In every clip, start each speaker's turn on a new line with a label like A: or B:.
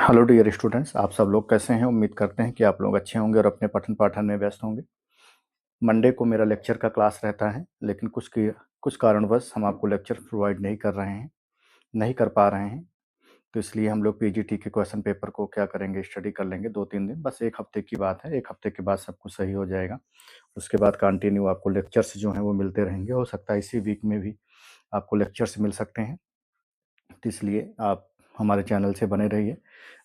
A: Hello dear students, आप सब लोग कैसे हैं। उम्मीद करते हैं कि आप लोग अच्छे होंगे और अपने पठन पाठन में व्यस्त होंगे। मंडे को मेरा लेक्चर का क्लास रहता है, लेकिन कुछ कारणवश हम आपको लेक्चर प्रोवाइड नहीं कर रहे हैं, नहीं कर पा रहे हैं। तो इसलिए हम लोग पीजीटी के क्वेश्चन पेपर को क्या करेंगे, स्टडी कर लेंगे 2-3 दिन, बस 1 हफ्ते की बात है। 1 हफ्ते के बाद सब कुछ सही हो जाएगा। उसके बाद कंटिन्यू आपको लेक्चर्स जो हैं वो मिलते रहेंगे। हो सकता है इसी वीक में भी आपको लेक्चर्स मिल सकते हैं। तो इसलिए आप हमारे चैनल से बने रहिए।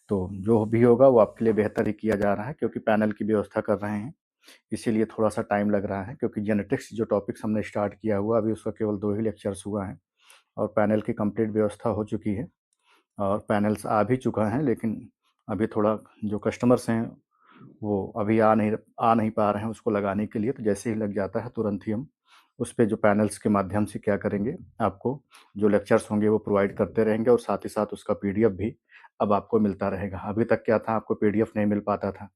A: तो जो भी होगा वो आपके लिए बेहतर ही किया जा रहा है, क्योंकि पैनल की व्यवस्था कर रहे हैं, इसीलिए थोड़ा-सा टाइम लग रहा है। क्योंकि जेनेटिक्स जो टॉपिक्स हमने स्टार्ट किया हुआ, अभी उसका केवल 2 ही लेक्चर्स हुआ है और पैनल की कंप्लीट व्यवस्था हो चुकी है और पैनल्स आ भी चुका है। लेकिन अभी थोड़ा जो कस्टमर्स हैं वो अभी आ नहीं पा रहे हैं उसको लगाने के लिए। तो जैसे ही लग जाता है तुरंत ही हम उस पे जो पैनल्स के माध्यम से क्या करेंगे, आपको जो लेक्चर्स होंगे वो प्रोवाइड करते रहेंगे और साथ ही साथ उसका पीडीएफ भी अब आपको मिलता रहेगा। अभी तक क्या था, आपको पीडीएफ नहीं मिल पाता था।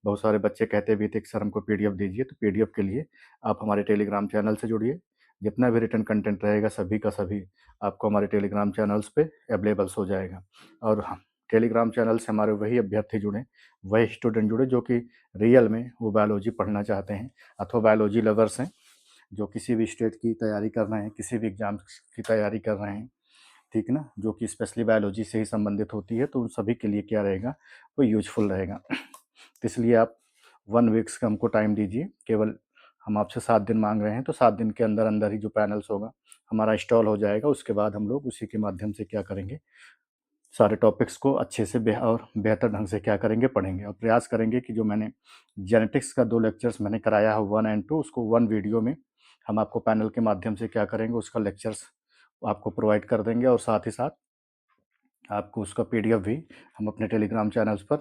A: बहुत सारे बच्चे कहते भी थे कि सर हमको पीडीएफ दीजिए। तो पीडीएफ के लिए आप हमारे टेलीग्राम चैनल से जुड़िए। जितना भी रिटन कंटेंट रहेगा सभी का सभी आपको हमारे टेलीग्राम चैनल्स पे अवेलेबल्स हो जाएगा। और हाँ, टेलीग्राम चैनल से हमारे वही अभ्यर्थी जुड़े, वही स्टूडेंट जुड़े जो कि रियल में वो बायोलॉजी पढ़ना चाहते हैं अथवा बायोलॉजी लवर्स हैं, जो किसी भी स्टेट की तैयारी कर रहे हैं, किसी भी एग्ज़ाम की तैयारी कर रहे हैं, ठीक है ना, जो कि स्पेशली बायोलॉजी से ही संबंधित होती है। तो उन सभी के लिए क्या रहेगा, वो यूजफुल रहेगा। तो इसलिए आप 1 वीक्स का हमको टाइम दीजिए। केवल हम आपसे 7 दिन मांग रहे हैं, तो 7 दिन के अंदर अंदर ही जो पैनल्स होगा हमारा इंस्टॉल हो जाएगा। उसके बाद हम लोग उसी के माध्यम से क्या करेंगे, सारे टॉपिक्स को अच्छे से और बेहतर ढंग से क्या करेंगे, पढ़ेंगे। और प्रयास करेंगे कि जो मैंने जेनेटिक्स का 2 लेक्चर्स मैंने कराया है 1 एंड 2, उसको 1 वीडियो में हम आपको पैनल के माध्यम से क्या करेंगे, उसका लेक्चर्स आपको प्रोवाइड कर देंगे और साथ ही साथ आपको उसका पीडीएफ भी हम अपने टेलीग्राम चैनल्स पर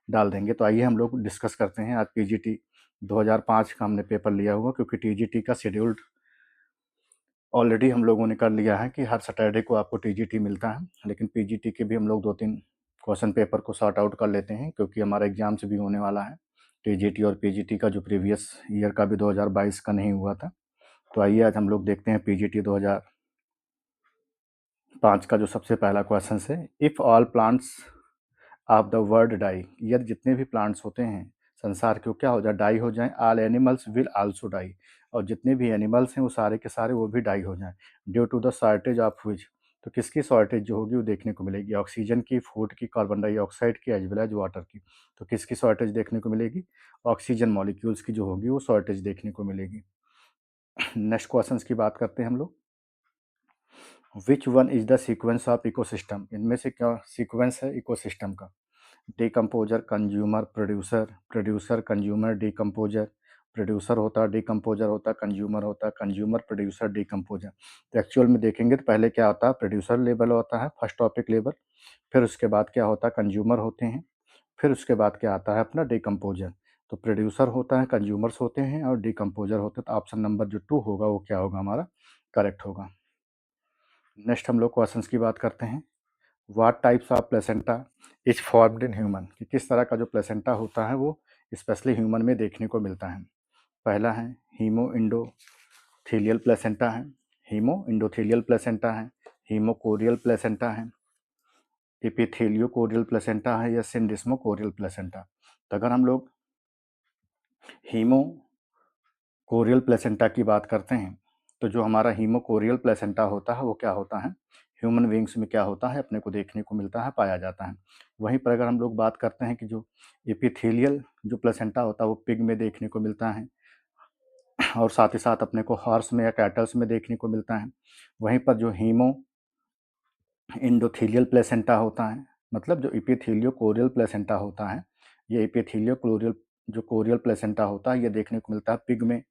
A: डाल देंगे। तो आइए हम लोग डिस्कस करते हैं। आज पीजीटी 2005 का हमने पेपर लिया हुआ, क्योंकि टीजीटी का शेड्यूल्ड ऑलरेडी हम लोगों ने कर लिया है कि हर सैटरडे को आपको टीजीटी मिलता है। लेकिन पीजीटी के भी हम लोग 2-3 क्वेश्चन पेपर को सॉर्ट आउट कर लेते हैं, क्योंकि हमारा एग्जाम्स भी होने वाला है। टीजीटी और पीजीटी का जो प्रीवियस ईयर का भी 2022 का नहीं हुआ था। तो आइए आज हम लोग देखते हैं पीजीटी 2005 का जो सबसे पहला क्वेश्चन है। If all plants of the world die, यदि जितने भी प्लांट्स होते हैं संसार के वो क्या हो जाए, डाई हो जाएं। All animals will also die, और जितने भी एनिमल्स हैं वो सारे के सारे वो भी डाई हो जाएं। Due to the shortage of which, तो किसकी शॉर्टेज जो होगी वो देखने को मिलेगी, ऑक्सीजन की, फूड की, कार्बन डाइऑक्साइड की, एज वेल एज वाटर की। तो किसकी शॉर्टेज देखने को मिलेगी, ऑक्सीजन मॉलिक्यूल्स की जो होगी वो शॉर्टेज देखने को मिलेगी। नेक्स्ट क्वेश्चन की बात करते हैं हम लोग। Which one is the sequence of ecosystem, इनमें से क्या सीक्वेंस है इकोसिस्टम का। Decomposer, consumer, producer, producer, consumer, decomposer, producer होता है, डिकम्पोजर होता है, कंज्यूमर होता है, कंज्यूमर, प्रोड्यूसर, डिकम्पोजर। तो एक्चुअल में देखेंगे तो पहले क्या होता है, प्रोड्यूसर लेवल होता है, फर्स्ट टॉपिक लेवल। फिर उसके बाद क्या होता है, कंज्यूमर होते हैं। फिर उसके बाद क्या आता है अपना डिकम्पोजर। तो प्रोड्यूसर होता है, कंज्यूमर्स होते हैं और डिकम्पोजर होते हैं। तो ऑप्शन नंबर जो 2 होगा वो क्या होगा, हमारा करेक्ट होगा। नेक्स्ट हम लोग क्वेश्चंस की बात करते हैं। What types of placenta is formed in human, कि किस तरह का जो प्लेसेंटा होता है वो स्पेशली ह्यूमन में देखने को मिलता है। पहला है हीमो इंडोथीलियल प्लेसेंटा है, हीमो इंडोथीलियल प्लेसेंटा है, हीमोकोरियल प्लेसेंटा है, एपिथेलियोकोरियल प्लेसेंटा है या सिंडिस्मोकोरियल प्लेसेंटा। तो अगर हम लोग हीमोकोरियल प्लेसेंटा की बात करते हैं, तो जो हमारा हीमोकोरियल प्लेसेंटा होता है वो क्या होता है, ह्यूमन बींग्स में क्या होता है, अपने को देखने को मिलता है, पाया जाता है। वहीं पर अगर हम लोग बात करते हैं कि जो एपिथेलियल जो प्लेसेंटा होता है वो पिग में देखने को मिलता है और साथ ही साथ अपने को हॉर्स में या कैटल्स में देखने को मिलता है। वहीं पर जो हीमो इंडोथीलियल प्लेसेंटा होता है, मतलब जो एपिथेलियो कोरियल प्लेसेंटा होता है, ये एपिथेलियो कोरियल जो कोरियल प्लेसेंटा होता है ये देखने को मिलता है पिग में।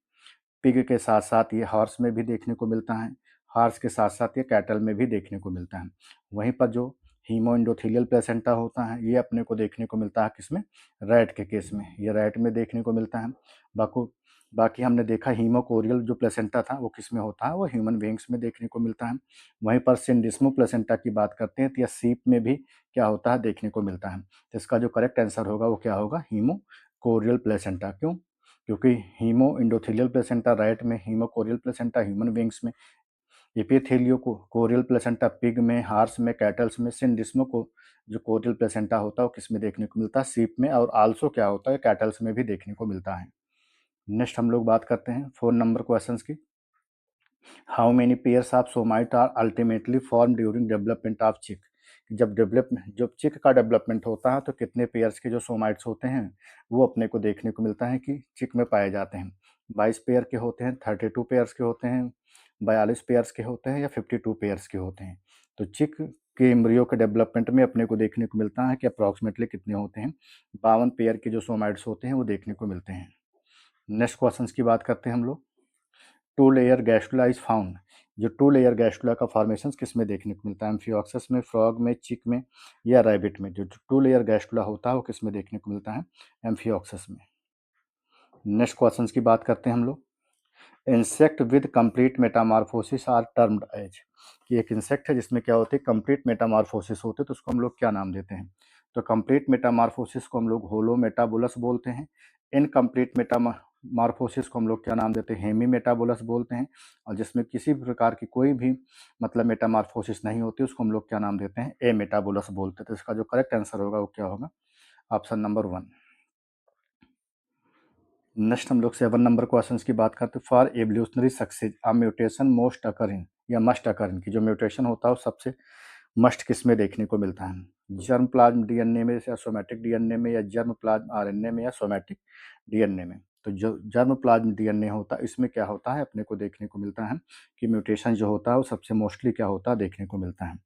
A: पिग के साथ साथ ये हॉर्स में भी देखने को मिलता है, हॉर्स के साथ साथ ये कैटल में भी देखने को मिलता है। वहीं पर जो हीमो इंडोथीलियल प्लेसेंटा होता है ये अपने को देखने को मिलता है किसमें, रैट के केस में, ये रैट में देखने को मिलता है। बाकी बाकी हमने देखा हीमोकोरियल जो प्लेसेंटा था वो किस में होता है, वो ह्यूमन बींग्स में देखने को मिलता है। वहीं पर सिंडिस्मो प्लेसेंटा की बात करते हैं तो यह सीप में भी क्या होता है, देखने को मिलता है। तो इसका जो करेक्ट आंसर होगा वो क्या होगा, हीमोकोरियल प्लेसेंटा। क्यों, क्योंकि हीमो इंडोथीलियल प्लेसेंटा रैट में, हीमोकोरियल प्लेसेंटा ह्यूमन बींग्स में, एपिथेलियो को कोरियल प्लेसेंटा पिग में, हार्स में, कैटल्स में, सिंडिस्मो को जो कोरियल प्लेसेंटा होता है वो किस में देखने को मिलता है? सीप में। और आल्सो क्या होता है? कैटल्स में भी देखने को मिलता है। नेक्स्ट हम लोग बात करते हैं 4 नंबर क्वेश्चंस की। How many pairs of somite are ultimately form during development of chick? जब चिक का डेवलपमेंट होता है तो कितने पेयर्स के जो सोमाइट्स होते हैं वो अपने को देखने को मिलता है कि चिक में पाए जाते हैं? 22 पेयर के होते हैं, 32 पेयर्स के होते हैं, 42 पेयर्स के होते हैं, या 52 पेयर्स के होते हैं? तो चिक के एम्ब्रियो के डेवलपमेंट में अपने को देखने को मिलता है कि अप्रॉक्सीमेटली कितने होते हैं? 52 पेयर के जो सोमाइट्स होते हैं वो देखने को मिलते हैं। नेक्स्ट क्वेश्चंस की बात करते हैं हम लोग। Two layer gastrula is found. जो टू लेयर गैस्ट्रुला का फॉर्मेशन किस में देखने को मिलता है? एम्फियोक्सस में, फ्रॉग में, चिक में, या रैबिट में? जो टू लेयर गैस्ट्रुला होता है वो किस में देखने को मिलता है? एम्फियोक्सस में। नेक्स्ट क्वेश्चन की बात करते हैं हम लोग। Insect with complete metamorphosis are termed as. कि एक इंसेक्ट है जिसमें क्या होती है? कंप्लीट मेटामॉर्फोसिस होते हैं, तो उसको हम लोग क्या नाम देते हैं? तो कंप्लीट मेटामॉर्फोसिस को हम लोग होलो मेटाबोलस बोलते हैं। इनकम्प्लीट मेटामॉर्फोसिस को हम लोग क्या नाम देते हैं? हेमी मेटाबोलस बोलते हैं। और जिसमें किसी भी प्रकार की कोई भी मतलब मेटामॉर्फोसिस नहीं होती उसको हम लोग क्या नाम देते हैं? ए मेटाबोलस बोलते हैं। तो इसका जो करेक्ट आंसर होगा वो क्या होगा? Option number 1। नेक्स्ट हम लोग 7 नंबर क्वेश्चन की बात करते हैं। For evolutionary success a mutation most occur in, या मस्ट अकर इन, की जो म्यूटेशन होता है वो सबसे मस्ट किस में देखने को मिलता है? जर्म प्लाज्म डीएनए में, या सोमैटिक डीएनए में, या जर्म प्लाज्म आरएनए में, या सोमैटिक डीएनए में? तो जो जर्म प्लाज्म डीएनए होता है इसमें क्या होता है? अपने को देखने को मिलता है कि म्यूटेशन जो होता है वो सबसे मोस्टली क्या होता है? देखने को मिलता है।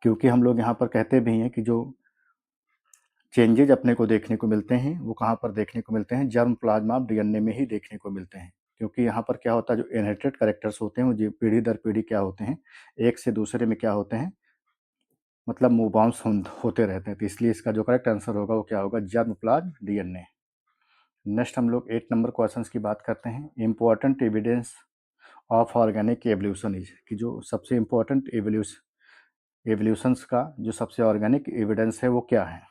A: क्योंकि हम लोग यहाँ पर कहते भी हैं कि जो चेंजेज अपने को देखने को मिलते हैं वो कहाँ पर देखने को मिलते हैं? जर्म प्लाज्मा डीएनए में ही देखने को मिलते हैं। क्योंकि यहाँ पर क्या होता है, जो इनहेरिटेड कैरेक्टर्स होते हैं वो जो पीढ़ी दर पीढ़ी क्या होते हैं? एक से दूसरे में क्या होते हैं? मतलब मूव बाउंस होते रहते हैं। तो इसलिए इसका जो करेक्ट आंसर होगा वो क्या होगा? Germ plasm DNA. नेक्स्ट हम लोग 8 नंबर क्वेश्चन की बात करते हैं। Important evidence of organic evolution is, कि जो सबसे इंपॉर्टेंट एवोल्यूशंस का जो सबसे ऑर्गेनिक एविडेंस है वो क्या है?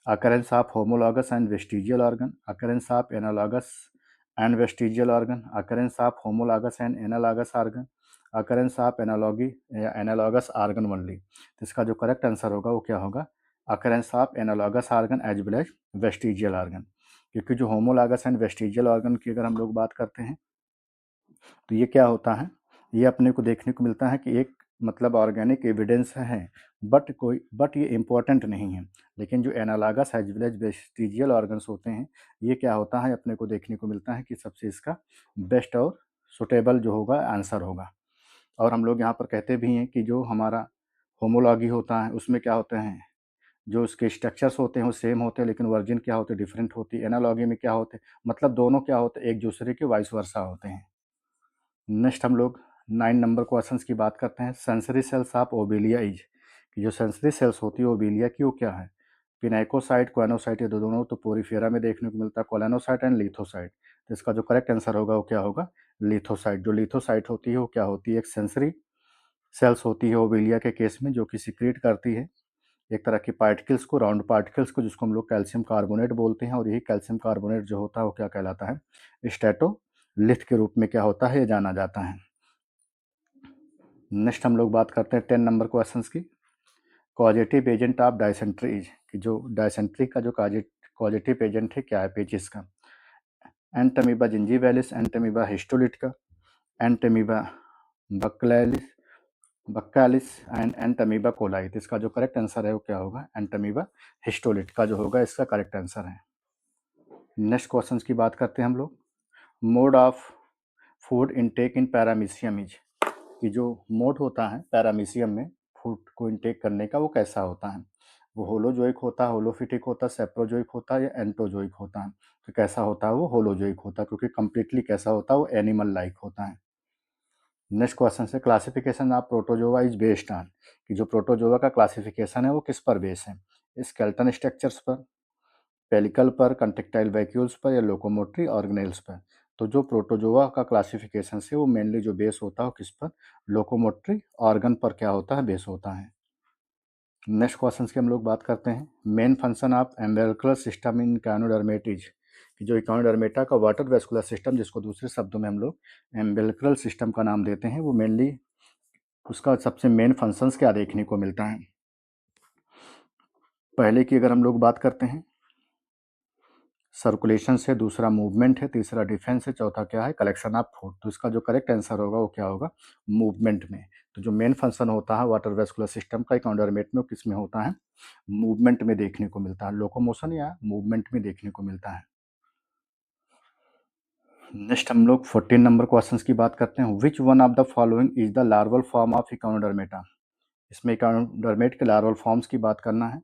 A: occurrence of homologous and vestigial organ, occurrence of analogous and vestigial organ, occurrence of homologous and analogous organ, occurrence of analogy या analogous organ only। तो इसका जो करेक्ट आंसर होगा वो क्या होगा? occurrence of analogous organ as well as vestigial organ। क्योंकि जो homologous and vestigial organ की अगर हम लोग बात करते हैं तो ये क्या होता है? ये अपने को देखने को मिलता है कि एक मतलब ऑर्गेनिक एविडेंस है, बट ये इम्पोर्टेंट नहीं है। लेकिन जो analogous as well as vestigial organs होते हैं ये क्या होता है? अपने को देखने को मिलता है कि सबसे इसका बेस्ट और सुटेबल जो होगा आंसर होगा। और हम लोग यहाँ पर कहते भी हैं कि जो हमारा होमोलॉगी होता है उसमें क्या होते हैं? जो उसके स्ट्रक्चर्स होते हैं वो सेम होते हैं, लेकिन वर्जिन क्या होते हैं? डिफरेंट होती है। एनालॉगी में क्या होते हैं? मतलब दोनों क्या होते हैं? एक दूसरे के वाइस वर्सा होते हैं। नेक्स्ट हम लोग 9 नंबर क्वेश्चन की बात करते हैं। Sensory sales of Obelia is, कि जो सेंसरी सेल्स होती है ओबेलिया की वो क्या है? पिनाइकोसाइट, क्वानोसाइट, ये दोनों तो पोरीफेरा में देखने को मिलता है, कोलानोसाइट एंड लिथोसाइट। तो इसका जो करेक्ट आंसर होगा वो क्या होगा? लिथोसाइट। जो लिथोसाइट होती है वो क्या होती है? एक सेंसरी सेल्स होती है ओबेलिया के केस में, जो कि सिक्रीट करती है एक तरह की पार्टिकल्स को, राउंड पार्टिकल्स को, जिसको हम लोग कैल्शियम कार्बोनेट बोलते हैं। और यही कैल्शियम कार्बोनेट जो होता है वो क्या कहलाता है? स्टेटोलिथ के रूप में क्या होता है? ये जाना जाता है। नेक्स्ट हम लोग बात करते हैं 10 नंबर क्वेश्चंस की। Causative agent of dysentery is, कि जो डायसेंट्री का जो कॉजेटिव एजेंट है क्या है पेचिस का? Entamoeba gingivalis, Entamoeba histolytica, Entamoeba buccalis buccalis and Entamoeba coli. तो इसका जो करेक्ट आंसर है वो क्या होगा? एंटमीबा हिस्टोलिटिका जो होगा इसका करेक्ट आंसर है। नेक्स्ट क्वेश्चन की बात करते हैं हम लोग। Mode of food intake in paramecium is, कि जो मोड होता है पैरामीशियम में फूड को इनटेक करने का वो कैसा होता है? वो होलोजोइक होता है, होलोफिटिक होता है, सेप्रोजोइक होता है, या एंटोजोइक होता है? तो कैसा होता है? वो होलोजोइक होता है, क्योंकि कंप्लीटली कैसा होता है? वो एनिमल लाइक होता है। नेक्स्ट क्वेश्चन से classification of protozoa is based on, कि जो प्रोटोजोआ का क्लासिफिकेशन है वो किस पर बेस है? स्केलेटन स्ट्रक्चर्स पर, पेलिकल पर, कंट्रेक्टाइल वैक्यूल्स पर, या लोकोमोटरी ऑर्गेनेल्स पर? तो जो प्रोटोजोआ का क्लासिफिकेशन है वो मेनली जो बेस होता है वो किस पर? लोकोमोटरी ऑर्गन पर क्या होता है? बेस होता है। नेक्स्ट क्वेश्चन की हम लोग बात करते हैं। Main function of umbilical system in echinoderm is, कि जो इकोनोडर्मेटा का वाटर वेस्कुलर सिस्टम, जिसको दूसरे शब्दों में हम लोग एम्बिलिकल सिस्टम का नाम देते हैं, वो मेनली उसका सबसे मेन फंक्शंस क्या देखने को मिलता है। पहले की अगर हम लोग बात करते हैं, सर्कुलेशन से, दूसरा मूवमेंट है, तीसरा डिफेंस है, चौथा क्या है, कलेक्शन ऑफ फूड। तो इसका जो करेक्ट आंसर होगा वो क्या होगा, मूवमेंट में। तो जो मेन फंक्शन होता है वाटर वेस्कुलर सिस्टम का इकोनोडर्मेट में, वो किस में होता है, मूवमेंट में देखने को मिलता है, लोकोमोशन या मूवमेंट में देखने को मिलता है। नेक्स्ट हम लोग 14 नंबर क्वेश्चंस की बात करते हैं। Which one of the following is the larval form of echinodermata. इसमें इकोनोडर्मेट के लार्वल फॉर्म्स की बात करना है।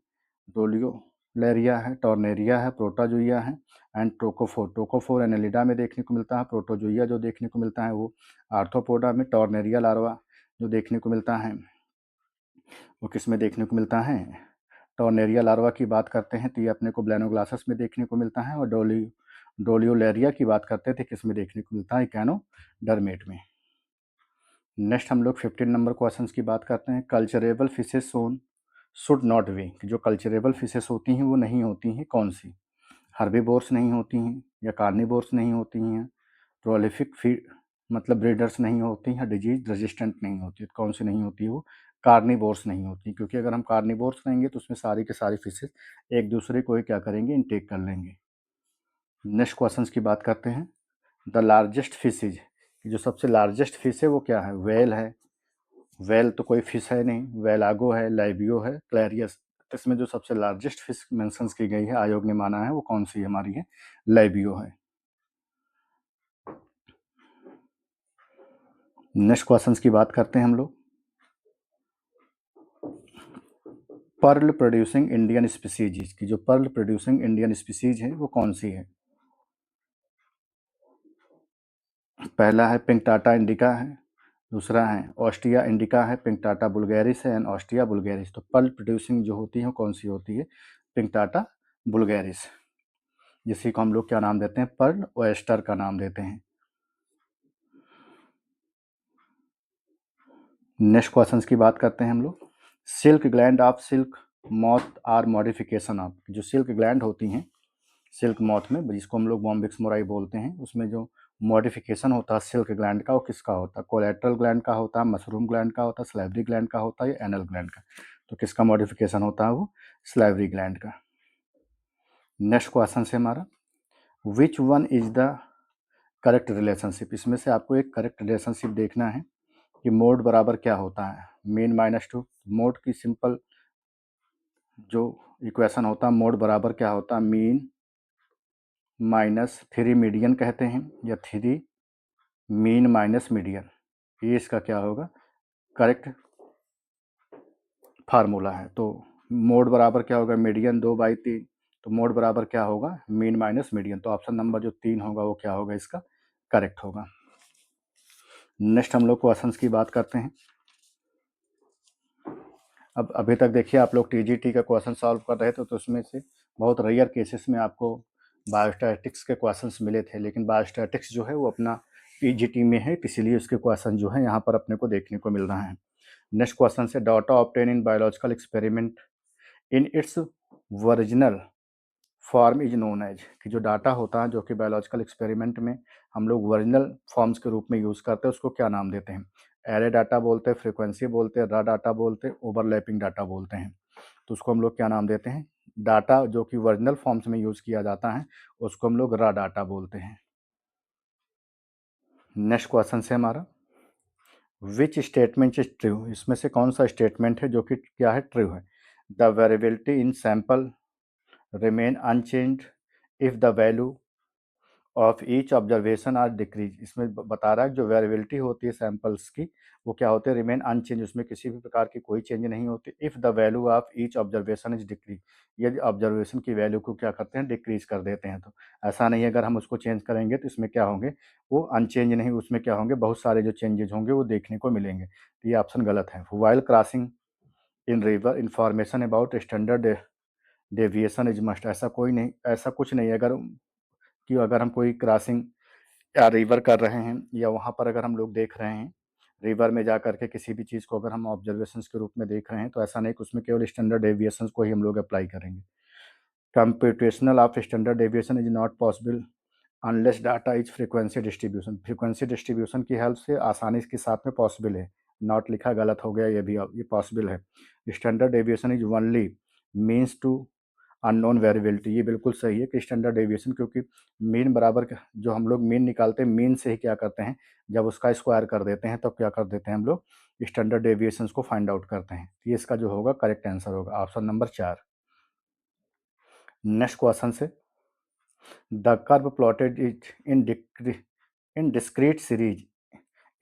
A: डोलियोलेरिया है, टॉर्नेरिया है, प्रोटाजोइया है एंड ट्रोकोफोर। ट्रोकोफोर एनेलिडा में देखने को मिलता है। प्रोटोजोइया जो देखने को मिलता है वो आर्थ्रोपोडा में। टॉर्नेरिया लार्वा जो देखने को मिलता है वो किस में देखने को मिलता है, टॉर्नेरिया लार्वा की बात करते हैं तो ये अपने को ब्लैनोग्लासस में देखने को मिलता है। और डोलियोलेरिया की बात करते थे किस में देखने को मिलता है, इकोनोडर्मेट में। नेक्स्ट हम लोग 15 नंबर क्वेश्चंस की बात करते हैं। Culturable fishes sown should not be. जो कल्चरेबल फिशेस होती हैं वो नहीं होती हैं, कौन सी, हर्बीवोर्स नहीं होती हैं, या कार्निवोर्स नहीं होती हैं, प्रोलिफिक फीड मतलब ब्रीडर्स नहीं होती हैं, डिजीज रेजिस्टेंट नहीं होती। तो कौन सी नहीं होती है वो, कार्निवोर्स नहीं होती, क्योंकि अगर हम कार्निवोर्स रहेंगे तो उसमें सारी के सारी फिशेस एक दूसरे को ही क्या करेंगे, इनटेक कर लेंगे। नेक्स्ट क्वेश्चंस की बात करते हैं। द लार्जेस्ट फिशेज, जो सबसे लार्जेस्ट फिश है वो क्या है, वेल है। वेल तो कोई फिश है नहीं, वेलागो है, लाइबियो है, क्लैरियस। इसमें जो सबसे लार्जेस्ट फिश मेंशंस की गई है, आयोग ने माना है, वो कौन सी हमारी है, लाइबियो है। नेक्स्ट क्वेश्चंस की बात करते हैं हम लोग। पर्ल प्रोड्यूसिंग इंडियन स्पीसीज की, जो पर्ल प्रोड्यूसिंग इंडियन स्पीसीज है वो कौन सी है। पहला है पिंकटाटा इंडिका है, दूसरा है ऑस्ट्रिया इंडिका है, पिंकटाटा बुल्गेरिस है एंड ऑस्ट्रिया बुल्गेरिस। तो पर्ल प्रोड्यूसिंग जो होती है वो कौन सी होती है, पिंकटाटा बुल्गेरिस, जिसी को हम लोग क्या नाम देते हैं, पर्ल ओएस्टर का नाम देते हैं। नेक्स्ट क्वेश्चंस की बात करते हैं हम लोग। Silk gland of silk moth are modification of. जो सिल्क ग्लैंड होती हैं सिल्क मॉथ में, जिसको हम लोग बॉम्बिक्स मोराई बोलते हैं, उसमें जो मॉडिफिकेशन होता है सिल्क ग्लैंड का, वो किसका होता है, कोलेट्रल ग्लैंड का होता है, मशरूम ग्लैंड का होता है, स्लाइवरी ग्लैंड का होता है, या एनल ग्लैंड का। तो किसका मॉडिफिकेशन होता है, वो स्लाइवरी ग्लैंड का। नेक्स्ट क्वेश्चन है हमारा, which one is the correct relationship. इसमें से आपको एक करेक्ट रिलेशनशिप देखना है कि मोड बराबर क्या होता है, मीन माइनस टू। मोड की सिंपल जो इक्वेशन होता है, मोड बराबर क्या होता है, मीन माइनस 3 मीडियन कहते हैं, या 3 मीन माइनस मीडियन। ये इसका क्या होगा, करेक्ट फार्मूला है। तो मोड बराबर क्या होगा, मीडियन 2/3। तो मोड बराबर क्या होगा, मीन माइनस मीडियन। तो ऑप्शन नंबर जो 3 होगा वो क्या होगा, इसका करेक्ट होगा। नेक्स्ट हम लोग क्वेश्चंस की बात करते हैं। अब अभी तक देखिए आप लोग टीजीटी का क्वेश्चन सॉल्व कर रहे थे, तो उसमें से बहुत रेयर केसेस में आपको बायोस्टैटिक्स के क्वेश्चंस मिले थे, लेकिन बायोस्टैटिक्स जो है वो अपना टीजीटी में है, इसीलिए उसके क्वेश्चन जो है यहाँ पर अपने को देखने को मिल रहा है। नेक्स्ट क्वेश्चन है, data obtain in biological experiment in its original form is known as. कि जो डाटा होता है जो कि बायोलॉजिकल एक्सपेरिमेंट में हम लोग ओरिजिनल फॉर्म्स के रूप में यूज़ करते हैं, उसको क्या नाम देते हैं, एरे डाटा बोलते हैं, फ्रीक्वेंसी बोलते हैं, रा डाटा बोलते हैं, ओवरलैपिंग डाटा बोलते हैं। तो उसको हम लोग क्या नाम देते हैं, डाटा जो कि ओरिजिनल फॉर्म्स में यूज़ किया जाता है उसको हम लोग रा डाटा बोलते हैं। नेक्स्ट क्वेश्चन है हमारा, विच स्टेटमेंट इज ट्रू। इसमें से कौन सा स्टेटमेंट है जो कि क्या है, ट्रू है। The variability in sample remain unchanged if the value of each observation are decrease. इसमें बता रहा है जो वेरिएबिलिटी होती है सैंपल्स की वो क्या होते हैं, रिमेन अनचेंज, उसमें किसी भी प्रकार की कोई चेंज नहीं होती। If the value of each observation is decrease, यदि ऑब्जर्वेशन की वैल्यू को क्या करते हैं, डिक्रीज कर देते हैं। तो ऐसा नहीं है अगर हम उसको चेंज करेंगे तो इसमें क्या होंगे, वो अनचेंज नहीं, उसमें क्या होंगे, बहुत सारे जो चेंजेज होंगे वो देखने को मिलेंगे। तो ये ऑप्शन गलत है। While crossing in river information about standard deviation is must. ऐसा कोई नहीं, ऐसा कुछ नहीं है अगर कि अगर हम कोई क्रॉसिंग या रिवर कर रहे हैं या वहाँ पर अगर हम लोग देख रहे हैं रिवर में जा करके किसी भी चीज़ को अगर हम ऑब्जर्वेशंस के रूप में देख रहे हैं तो ऐसा नहीं कि उसमें केवल स्टैंडर्ड डेविएशंस को ही हम लोग अप्लाई करेंगे। Computational of standard deviation is not possible unless data is frequency distribution. Frequency distribution की हेल्प से आसानी के साथ में पॉसिबल है। नॉट लिखा गलत हो गया, ये भी ये पॉसिबल है। Standard deviation is only means to unknown variability, ये बिल्कुल सही है कि स्टैंडर्ड डेविएशन, क्योंकि मीन बराबर जो हम लोग मीन निकालते हैं, मीन से ही क्या करते हैं, जब उसका स्क्वायर कर देते हैं तब क्या कर देते हैं हम लोग, स्टैंडर्ड डेविएशंस को फाइंड आउट करते हैं। ये इसका जो होगा करेक्ट आंसर होगा ऑप्शन नंबर 4। नेक्स्ट क्वेश्चन से, the curve plotted is in discrete series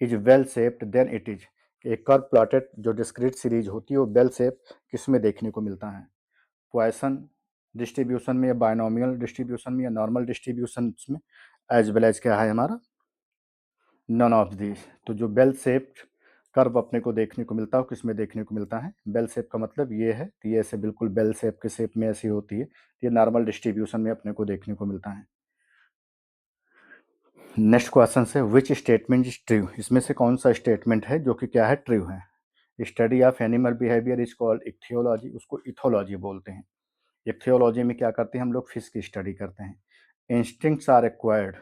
A: is well shaped then it is. एक कर्व प्लॉटेड जो डिस्क्रीट सीरीज होती है वो बेल शेप किस में देखने को मिलता है? पॉइसन डिस्ट्रीब्यूशन में, या बायनोमियल डिस्ट्रीब्यूशन में, या नॉर्मल डिस्ट्रीब्यूशन में, एज वेल एज क्या है हमारा, नन ऑफ दिस। तो जो बेल शेप्ड कर्व अपने को देखने को मिलता है किस में देखने को मिलता है? बेल शेप का मतलब ये है, तो ये ऐसे बिल्कुल बेल शेप के शेप में ऐसी होती है, ये नॉर्मल डिस्ट्रीब्यूशन में अपने को देखने को मिलता है। नेक्स्ट क्वेश्चन से, विच स्टेटमेंट इज ट्रू, इसमें से कौन सा स्टेटमेंट है जो कि क्या है, ट्रू है? Study of animal behaviour is called ichthyology, उसको इथोलॉजी बोलते हैं। इक्थियोलॉजी में क्या करते हैं हम लोग, फिश की स्टडी करते हैं। इंस्टिंक्ट्स आर एक्वायर्ड,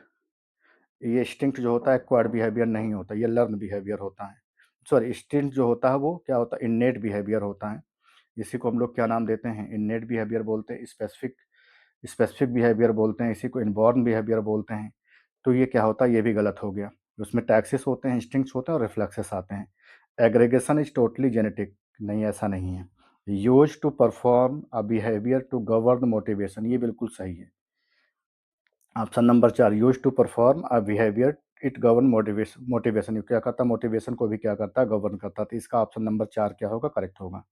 A: ये इंस्टिंक्ट जो होता है एक्वायर्ड बिहेवियर नहीं होता, ये लर्न बिहेवियर होता है। सॉरी, इंस्टिंक्ट जो होता है वो क्या होता है, इन्नेट बिहेवियर होता है। इसी को हम लोग क्या नाम देते हैं, इन्नेट बिहेवियर बोलते हैं, स्पेसिफिक स्पेसिफिक बिहेवियर बोलते हैं, इसी को इनबॉर्न बिहेवियर बोलते हैं। तो ये क्या होता है, ये भी गलत हो गया। उसमें टैक्सेस होते हैं, इंस्टिंक्ट्स होते हैं और रिफ्लेक्सेस आते हैं। एग्रीगेशन इज टोटली जेनेटिक, नहीं ऐसा नहीं है। Use to perform a behaviour to govern motivation, ये बिल्कुल सही है। Option number 4, use to perform a behaviour it govern motivation, motivation क्या करता है, मोटिवेशन को भी क्या करता है, गवर्न करता है। तो इसका ऑप्शन नंबर 4 क्या होगा, करेक्ट होगा।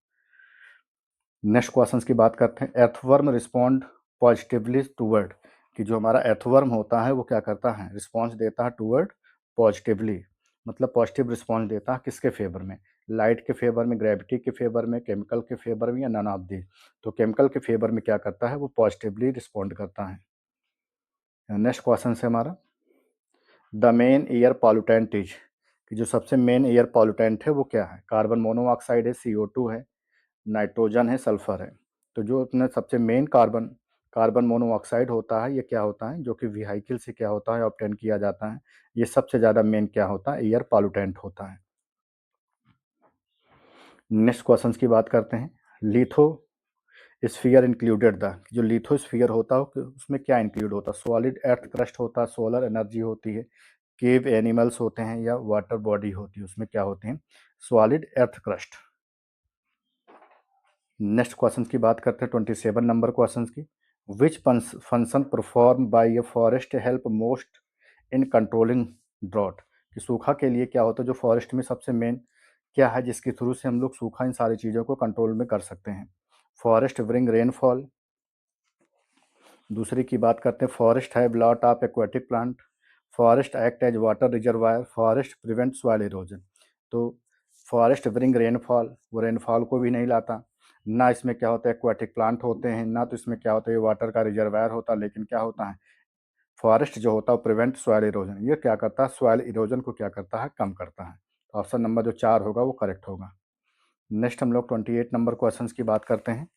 A: नेक्स्ट क्वेश्चन की बात करते हैं, एर्थवर्म रिस्पॉन्ड पॉजिटिवली टूवर्ड, कि जो हमारा एर्थवर्म होता है वो क्या करता है, रिस्पॉन्स देता है टूवर्ड पॉजिटिवली, मतलब पॉजिटिव रिस्पॉन्स देता है किसके फेवर में, लाइट के फेवर में, ग्रेविटी के फेवर में, केमिकल के फेवर में, या नन ऑफ दी। तो केमिकल के फेवर में क्या करता है, वो पॉजिटिवली रिस्पॉन्ड करता है। नेक्स्ट क्वेश्चन से हमारा, the main air pollutant is, कि जो सबसे मेन एयर पॉल्यूटेंट है वो क्या है, कार्बन मोनोऑक्साइड है, CO2 है, नाइट्रोजन है, सल्फर है। तो जो अपने सबसे मेन कार्बन कार्बन मोनोऑक्साइड होता है, ये क्या होता है, जो कि व्हीकल से क्या होता है, ऑब्टेन किया जाता है। ये सबसे ज़्यादा मेन क्या होता है, एयर पॉल्यूटेंट होता है। नेक्स्ट क्वेश्चन की बात करते हैं, लिथो स्फीयर इंक्लूडेड द, जो लिथोस्फीयर होता है उसमें क्या इंक्लूड होता है, सॉलिड अर्थ क्रस्ट होता है, सोलर एनर्जी होती है, केव एनिमल्स होते हैं, या वाटर बॉडी होती है, उसमें क्या होते हैं, solid earth crust. Next question की बात करते हैं 27 नंबर क्वेश्चन की, which function perform by a forest help most in controlling drought, कि सूखा के लिए क्या होता है, जो फॉरेस्ट में सबसे मेन क्या है जिसके थ्रू से हम लोग सूखा इन सारी चीज़ों को कंट्रोल में कर सकते हैं। फॉरेस्ट ब्रिंग रेनफॉल, दूसरी की बात करते हैं, फॉरेस्ट है lot of aquatic plant, forest act as water reservoir, forest prevent soil erosion. तो फॉरेस्ट ब्रिंग रेनफॉल, वो रेनफॉल को भी नहीं लाता, ना इसमें क्या होता है एक्वाटिक प्लांट होते हैं, ना तो इसमें क्या होता है वाटर का रिजर्वायर होता है, लेकिन क्या होता है, फॉरेस्ट जो होता है प्रिवेंट सॉइल इरोजन, ये क्या करता है, सॉइल इरोजन को क्या करता है, कम करता है। तो ऑप्शन नंबर जो 4 होगा वो करेक्ट होगा। नेक्स्ट हम लोग 28 नंबर क्वेश्चन की बात करते हैं,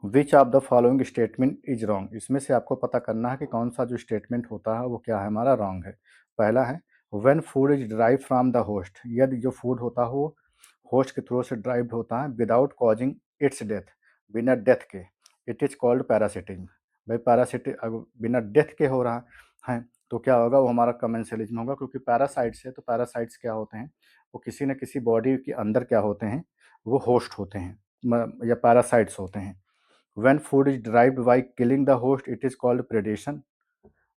A: which of the following statement is wrong, इसमें से आपको पता करना है कि कौन सा जो स्टेटमेंट होता है वो क्या है, हमारा रॉन्ग है। पहला है, when food is drive from the host, यदि जो फूड होता है वो होस्ट के थ्रू से ड्राइव होता है विदाउट कॉजिंग इट्स डेथ, बिना डेथ के, इट इज कॉल्ड पैरासिटिज्म। भाई पैरासिट बिना डेथ के हो रहा है तो क्या होगा, वो हमारा कमेंसलिज्म होगा, क्योंकि पैरासाइट्स है, तो पैरासाइट्स क्या होते हैं, वो किसी न किसी बॉडी के अंदर क्या होते हैं, वो होस्ट होते हैं, या पैरासाइट्स होते हैं। When food is derived by killing the host, it is called predation।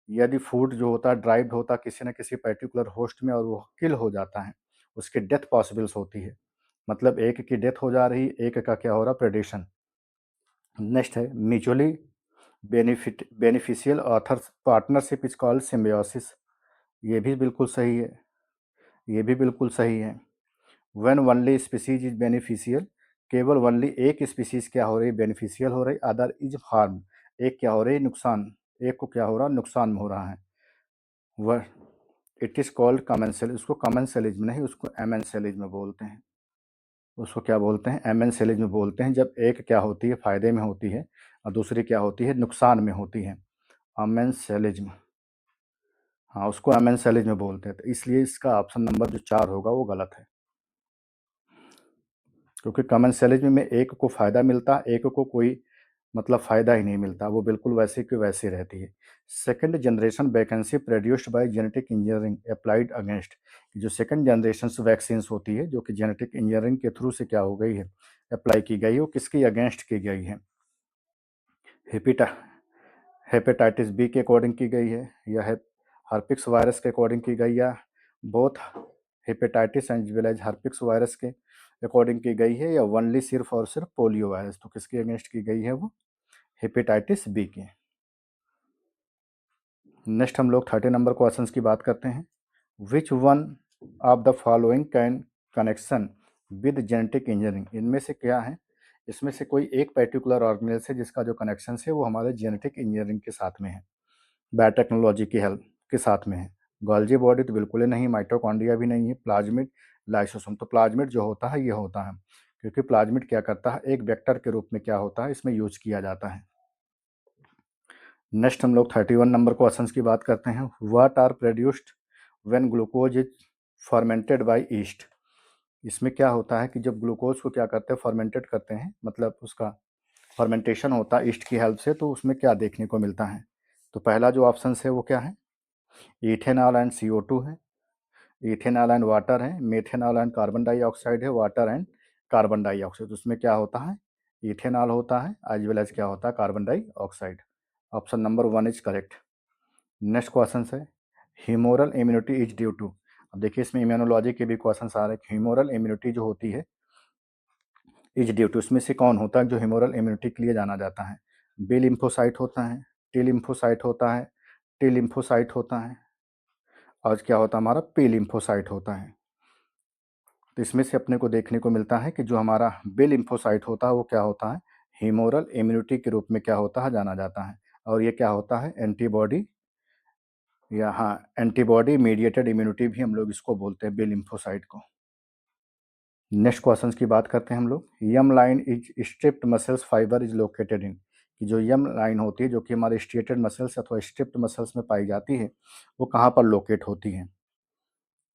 A: यदि फूड जो होता है ड्राइव होता है किसी न किसी पर्टिकुलर होस्ट में और वो किल हो जाता है, उसकी डेथ पॉसिबल्स होती है, मतलब एक की डेथ हो जा रही, एक का क्या हो रहा, प्रेडेशन। नेक्स्ट है, mutually beneficial authors partnership is called symbiosis, ये भी बिल्कुल सही है, ये भी बिल्कुल सही है। When only species is beneficial, केवल ओनली एक स्पीसीज क्या हो रही, बेनिफिशियल हो रही, अदर इज हार्म, एक क्या हो रही, नुकसान, एक को क्या हो रहा, नुकसान हो रहा है। वह इट इज कॉल्ड कमेंसल, उसको कमेंसलिज्म नहीं, उसको एमेंसलिज्म बोलते हैं। उसको क्या बोलते हैं, एमेंसेलिज्म में बोलते हैं, जब एक क्या होती है फ़ायदे में होती है और दूसरी क्या होती है नुकसान में होती है। अमेंसेलिज्म, हाँ, उसको एमेंसेलिज्म बोलते हैं। तो इसलिए इसका ऑप्शन नंबर जो 4 होगा वो गलत है, क्योंकि कमेंसलिज्म में एक को फ़ायदा मिलता है, एक को कोई मतलब फ़ायदा ही नहीं मिलता, वो बिल्कुल वैसे की वैसी रहती है। Second generation vacancy produced by genetic engineering applied against, जो सेकंड जनरेशन वैक्सीन्स होती है जो कि जेनेटिक इंजीनियरिंग के थ्रू से क्या हो गई है, अप्लाई की गई है, वो किसकी अगेंस्ट की गई है? हेपेटा हेपेटाइटिस बी के अकॉर्डिंग की गई है, या हर्पिक्स वायरस के अकॉर्डिंग की गई, या both hepatitis and well as herpes virus के अकॉर्डिंग की गई है, या वनली सिर्फ और सिर्फ पोलियो वायरस? तो किसके अगेंस्ट की गई है वो? हेपेटाइटिस बी के। नेक्स्ट हम लोग 30 नंबर क्वेश्चंस की बात करते हैं। Which one of the following can connection with genetic engineering, इनमें से क्या है, इसमें से कोई एक पर्टिकुलर ऑर्गेनेल से जिसका जो कनेक्शन है वो हमारे जेनेटिक इंजीनियरिंग के साथ में है, बायोटेक्नोलॉजी की हेल्प के साथ में है? गोल्जी बॉडी तो बिल्कुल ही नहीं, माइटोकॉन्ड्रिया भी नहीं है, प्लाज्मिड, लाइसोसोम। तो प्लाज्मिड जो होता है ये होता है, क्योंकि प्लाज्मिड क्या करता है, एक वेक्टर के रूप में क्या होता है इसमें यूज किया जाता है। नेक्स्ट हम लोग 31 नंबर क्वेश्चंस की बात करते हैं। What are produced when glucose is fermented by yeast, इसमें क्या होता है कि जब ग्लूकोज को क्या करते हैं फर्मेंटेड करते हैं, मतलब उसका फर्मेंटेशन होता है ईस्ट की हेल्प से, तो उसमें क्या देखने को मिलता है? तो पहला जो ऑप्शन है वो क्या है, इथेनॉल एंड CO2 है, इथेनॉल एंड वाटर है, मेथेनॉल एंड कार्बन डाइऑक्साइड है, वाटर एंड कार्बन डाइऑक्साइड। उसमें क्या होता है, इथेनॉल होता है एज वेल एज क्या होता है carbon dioxide. Option number 1 is correct. Next question है, humoral immunity is due to, अब देखिए इसमें इम्यूनोलॉजी के भी क्वेश्चन आ रहे हैं। ह्यूमोरल इम्यूनिटी जो होती है इज ड्यू टू, इसमें से कौन होता है जो ह्यूमोरल इम्यूनिटी के लिए जाना जाता है? बी लिम्फोसाइट होता है, टी लिम्फोसाइट होता है, टी लिम्फोसाइट होता है, और क्या होता है हमारा पी लिम्फोसाइट होता है। तो इसमें से अपने को देखने को मिलता है कि जो हमारा बी लिम्फोसाइट होता है वो क्या होता है, ह्यूमोरल इम्यूनिटी के रूप में क्या होता है जाना जाता है, और ये क्या होता है एंटीबॉडी, या हाँ एंटीबॉडी मीडिएटेड इम्यूनिटी भी हम लोग इसको बोलते हैं बी लिम्फोसाइट को। नेक्स्ट क्वेश्चन की बात करते हैं हम लोग। M line is striped muscles fibre is located in, कि जो यम लाइन होती है जो कि हमारे स्ट्रेटेड मसल्स अथवा स्ट्रिप्ड मसल्स में पाई जाती है, वो कहाँ पर लोकेट होती है?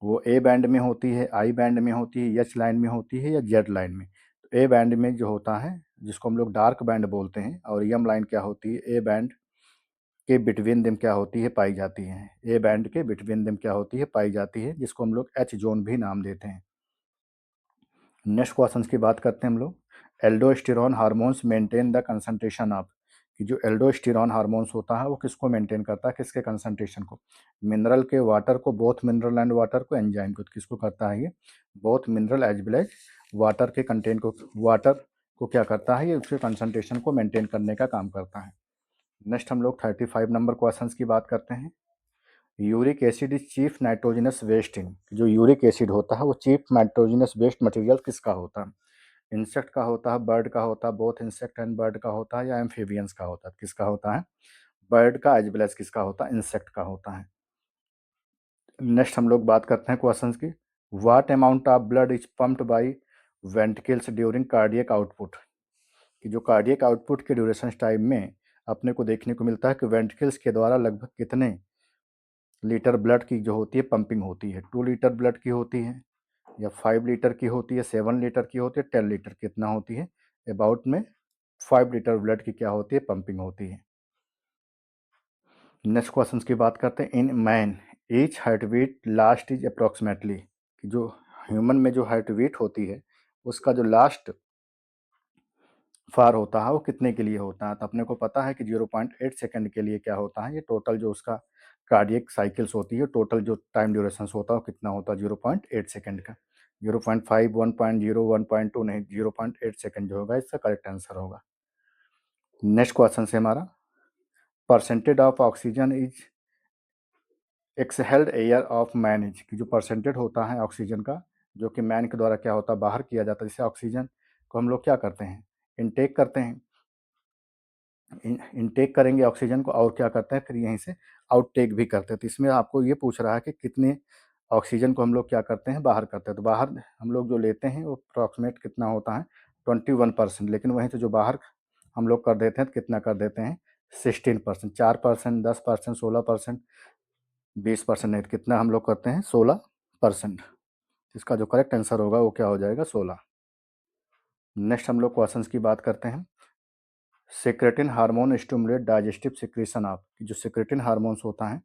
A: वो ए बैंड में होती है, आई बैंड में होती है, एच लाइन में होती है, या जेड लाइन में? तो ए बैंड में जो होता है जिसको हम लोग डार्क बैंड बोलते हैं, और यम लाइन क्या होती है, ए बैंड के बिटवीन दिम क्या होती है पाई जाती है, ए बैंड के बिटवीन दिम क्या होती है पाई जाती है, जिसको हम लोग एच जोन भी नाम देते हैं। नेक्स्ट क्वेश्चन की बात करते हैं हम लोग। Aldosterone hormones maintain the concentration of, कि जो एल्डोस्टेरॉन हार्मोन्स होता है वो किसको मेंटेन करता है, किसके कंसंट्रेशन को? मिनरल के, वाटर को, बोथ मिनरल एंड वाटर को, एंजाइम को? तो किसको करता है ये, both mineral as well as water के कंटेंट को, वाटर को क्या करता है ये उसके कंसंट्रेशन को मेंटेन करने का काम करता है। नेक्स्ट हम लोग 35 नंबर क्वेश्चन की बात करते हैं। Uric acid is chief nitrogenous waste in, जो यूरिक एसिड होता है वो चीफ नाइट्रोजनस वेस्ट मटेरियल किसका होता है? इंसेक्ट का होता है, बर्ड का होता है, बोथ इंसेक्ट एंड बर्ड का होता है, या एम्फीबियंस का होता है? किसका होता है, बर्ड का एज वेल एज किसका होता है, इंसेक्ट का होता है। नेक्स्ट हम लोग बात करते हैं क्वेश्चंस की। What amount of blood is pumped bye ventricles during cardiac output, कि जो कार्डियक आउटपुट के ड्यूरेशन टाइम में अपने को देखने को मिलता है कि वेंट्रिकल्स के द्वारा लगभग कितने लीटर ब्लड की जो होती है पंपिंग होती है? 2 लीटर ब्लड की होती है, या 5 लीटर की होती है, 7 लीटर की होती है, 10 लीटर कितना होती है? अबाउट में 5 लीटर ब्लड की क्या होती है पंपिंग होती है। नेक्स्ट क्वेश्चन की बात करते हैं। In man each heart beat last is approximately, कि जो ह्यूमन में जो हार्ट बीट होती है उसका जो लास्ट फार होता है वो कितने के लिए होता है? तो अपने को पता है कि 0.8 सेकंड के लिए क्या होता है, ये टोटल जो उसका कार्डियक साइकिल्स होती है, टोटल जो टाइम ड्यूरेशन होता है वो कितना होता है, 0.8 सेकंड का। 0.5, 1.0, 1.2 नहीं, 0.8 सेकंड जो होगा इसका करेक्ट आंसर होगा। नेक्स्ट क्वेश्चन है हमारा, percentage of oxygen is exhaled air of man is, कि जो परसेंटेज होता है ऑक्सीजन का जो कि मैन के द्वारा क्या होता है बाहर किया जाता है, जैसे ऑक्सीजन को हम लोग क्या करते हैं, इनटेक करते हैं, इनटेक करेंगे ऑक्सीजन को, और क्या करते हैं फिर यहीं से आउटटेक भी करते हैं। तो इसमें आपको ये पूछ रहा है कि कितने ऑक्सीजन को हम लोग क्या करते हैं, बाहर करते हैं, तो बाहर हम लोग जो लेते हैं वो अप्रॉक्सीमेट कितना होता है 21%, लेकिन वहीं से जो बाहर हम लोग कर देते हैं तो कितना कर देते हैं 16%, 4%, 10%, 16%, 20% नहीं, तो कितना हम लोग करते हैं 16%। इसका जो करेक्ट आंसर होगा वो क्या हो जाएगा 16। नेक्स्ट हम लोग क्वेश्चंस की बात करते हैं। Secretin hormone stimulate digestive secretion of, जो सेक्रेटिन हार्मोन्स होता है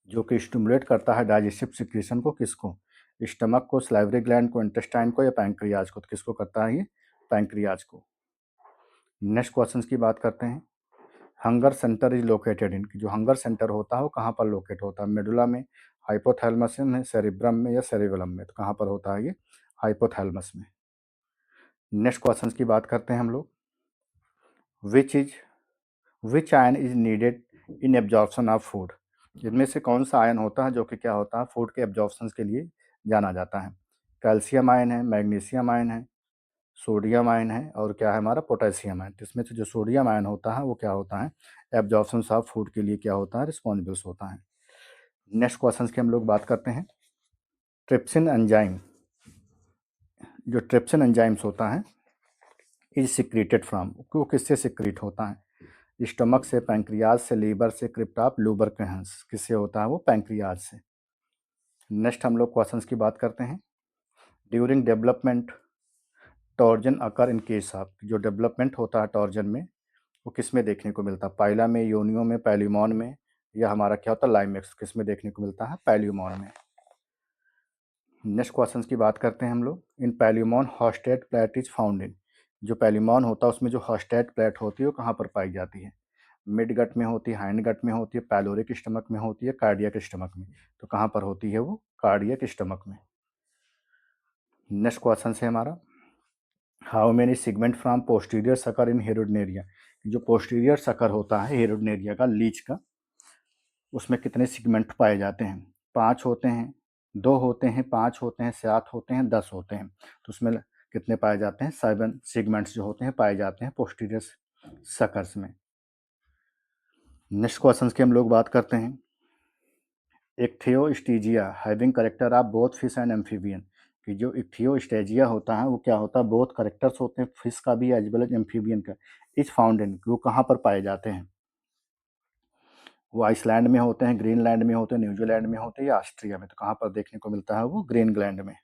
A: जो कि स्टिमुलेट करता है डाइजेस्टिव सिक्रीशन को, किसको, स्टमक को, सलाइवरी ग्लैंड को, इंटेस्टाइन को, या पैंक्रियाज को, तो किसको करता है ये पैंक्रियाज को। नेक्स्ट क्वेश्चन की बात करते हैं। हंगर सेंटर इज लोकेटेड इन, जो हंगर सेंटर होता है वो कहाँ पर लोकेट होता है, मेडुला में, हाइपोथैलेमस में, सेरिब्रम में, या सेरिबेलम में, तो कहाँ पर होता है ये हाइपोथैलेमस में। नेक्स्ट क्वेश्चन की बात करते हैं हम लोग। विच ion is needed in absorption of food, इनमें से कौन सा आयन होता है जो कि क्या होता है फूड के एब्जॉर्प्शन के लिए जाना जाता है। कैल्शियम आयन है, मैग्नीशियम आयन है, सोडियम आयन है, और क्या है हमारा पोटेशियम आयन। तो इसमें से जो सोडियम आयन होता है वो क्या होता है एब्जॉर्प्शन ऑफ फूड के लिए क्या होता है रिस्पॉन्सिबल्स होता है। नेक्स्ट क्वेश्चन की हम लोग बात करते हैं। ट्रिप्सिन एंजाइम, जो ट्रिप्सिन एंजाइम्स होता है इज सिक्रीटेड फ्रॉम, वो किससे सिक्रीट होता है, स्टमक से, पैंक्रियाज से, लीवर से, क्रिप्ट ऑफ लुब्रिकेंट्स, किससे होता है वो पैंक्रियाज से। नेक्स्ट हम लोग क्वेश्चंस की बात करते हैं। During development torsion occur in case of, जो डेवलपमेंट होता है टॉर्जन में वो किस में देखने को मिलता है, पाइला में, योनियो में, पैल्यूमॉन में, या हमारा क्या होता है लाइमेक्स, किस में देखने को मिलता है पैल्यूमॉन में। नेक्स्ट क्वेश्चन की बात करते हैं हम लोग। इन पैल्यूमॉन हॉस्टेट प्लेट इज फाउंड इन, जो पैल्यूमॉन होता है उसमें जो हॉस्टेट प्लेट होती है वो कहाँ पर पाई जाती है, मिड गट में होती है, हाइंड गट में होती है, पैलोरिक स्टमक में होती है, कार्डियक स्टमक में, तो कहाँ पर होती है वो कार्डियक स्टमक में। नेक्स्ट क्वेश्चन है हमारा। How many segment from posterior sucker in Hirudinaria, जो पोस्टीरियर सकर होता है हेरोडनेरिया का, लीच का, उसमें कितने सिगमेंट पाए जाते हैं, 5 होते हैं, 2 होते हैं, 5 होते हैं, 7 होते हैं, 10 होते हैं, तो उसमें कितने पाए जाते हैं 7 सिगमेंट्स जो होते हैं पाए जाते हैं पोस्टीरियर सकर्स में। नेक्स्ट क्वेश्चन की हम लोग बात करते हैं। Ichthyostega having character of both fish and amphibian, कि जो इक्थियोस्टेजिया होता है वो क्या होता है बोथ करेक्टर्स होते हैं फिश का भी एज वेल एज एम्फीबियन का। इज फाउंड इन, वो कहाँ पर पाए जाते हैं, वो आइसलैंड में होते हैं, ग्रीनलैंड में होते हैं, न्यूजीलैंड में होते हैं, या ऑस्ट्रिया में, तो कहाँ पर देखने को मिलता है वो ग्रीनलैंड में।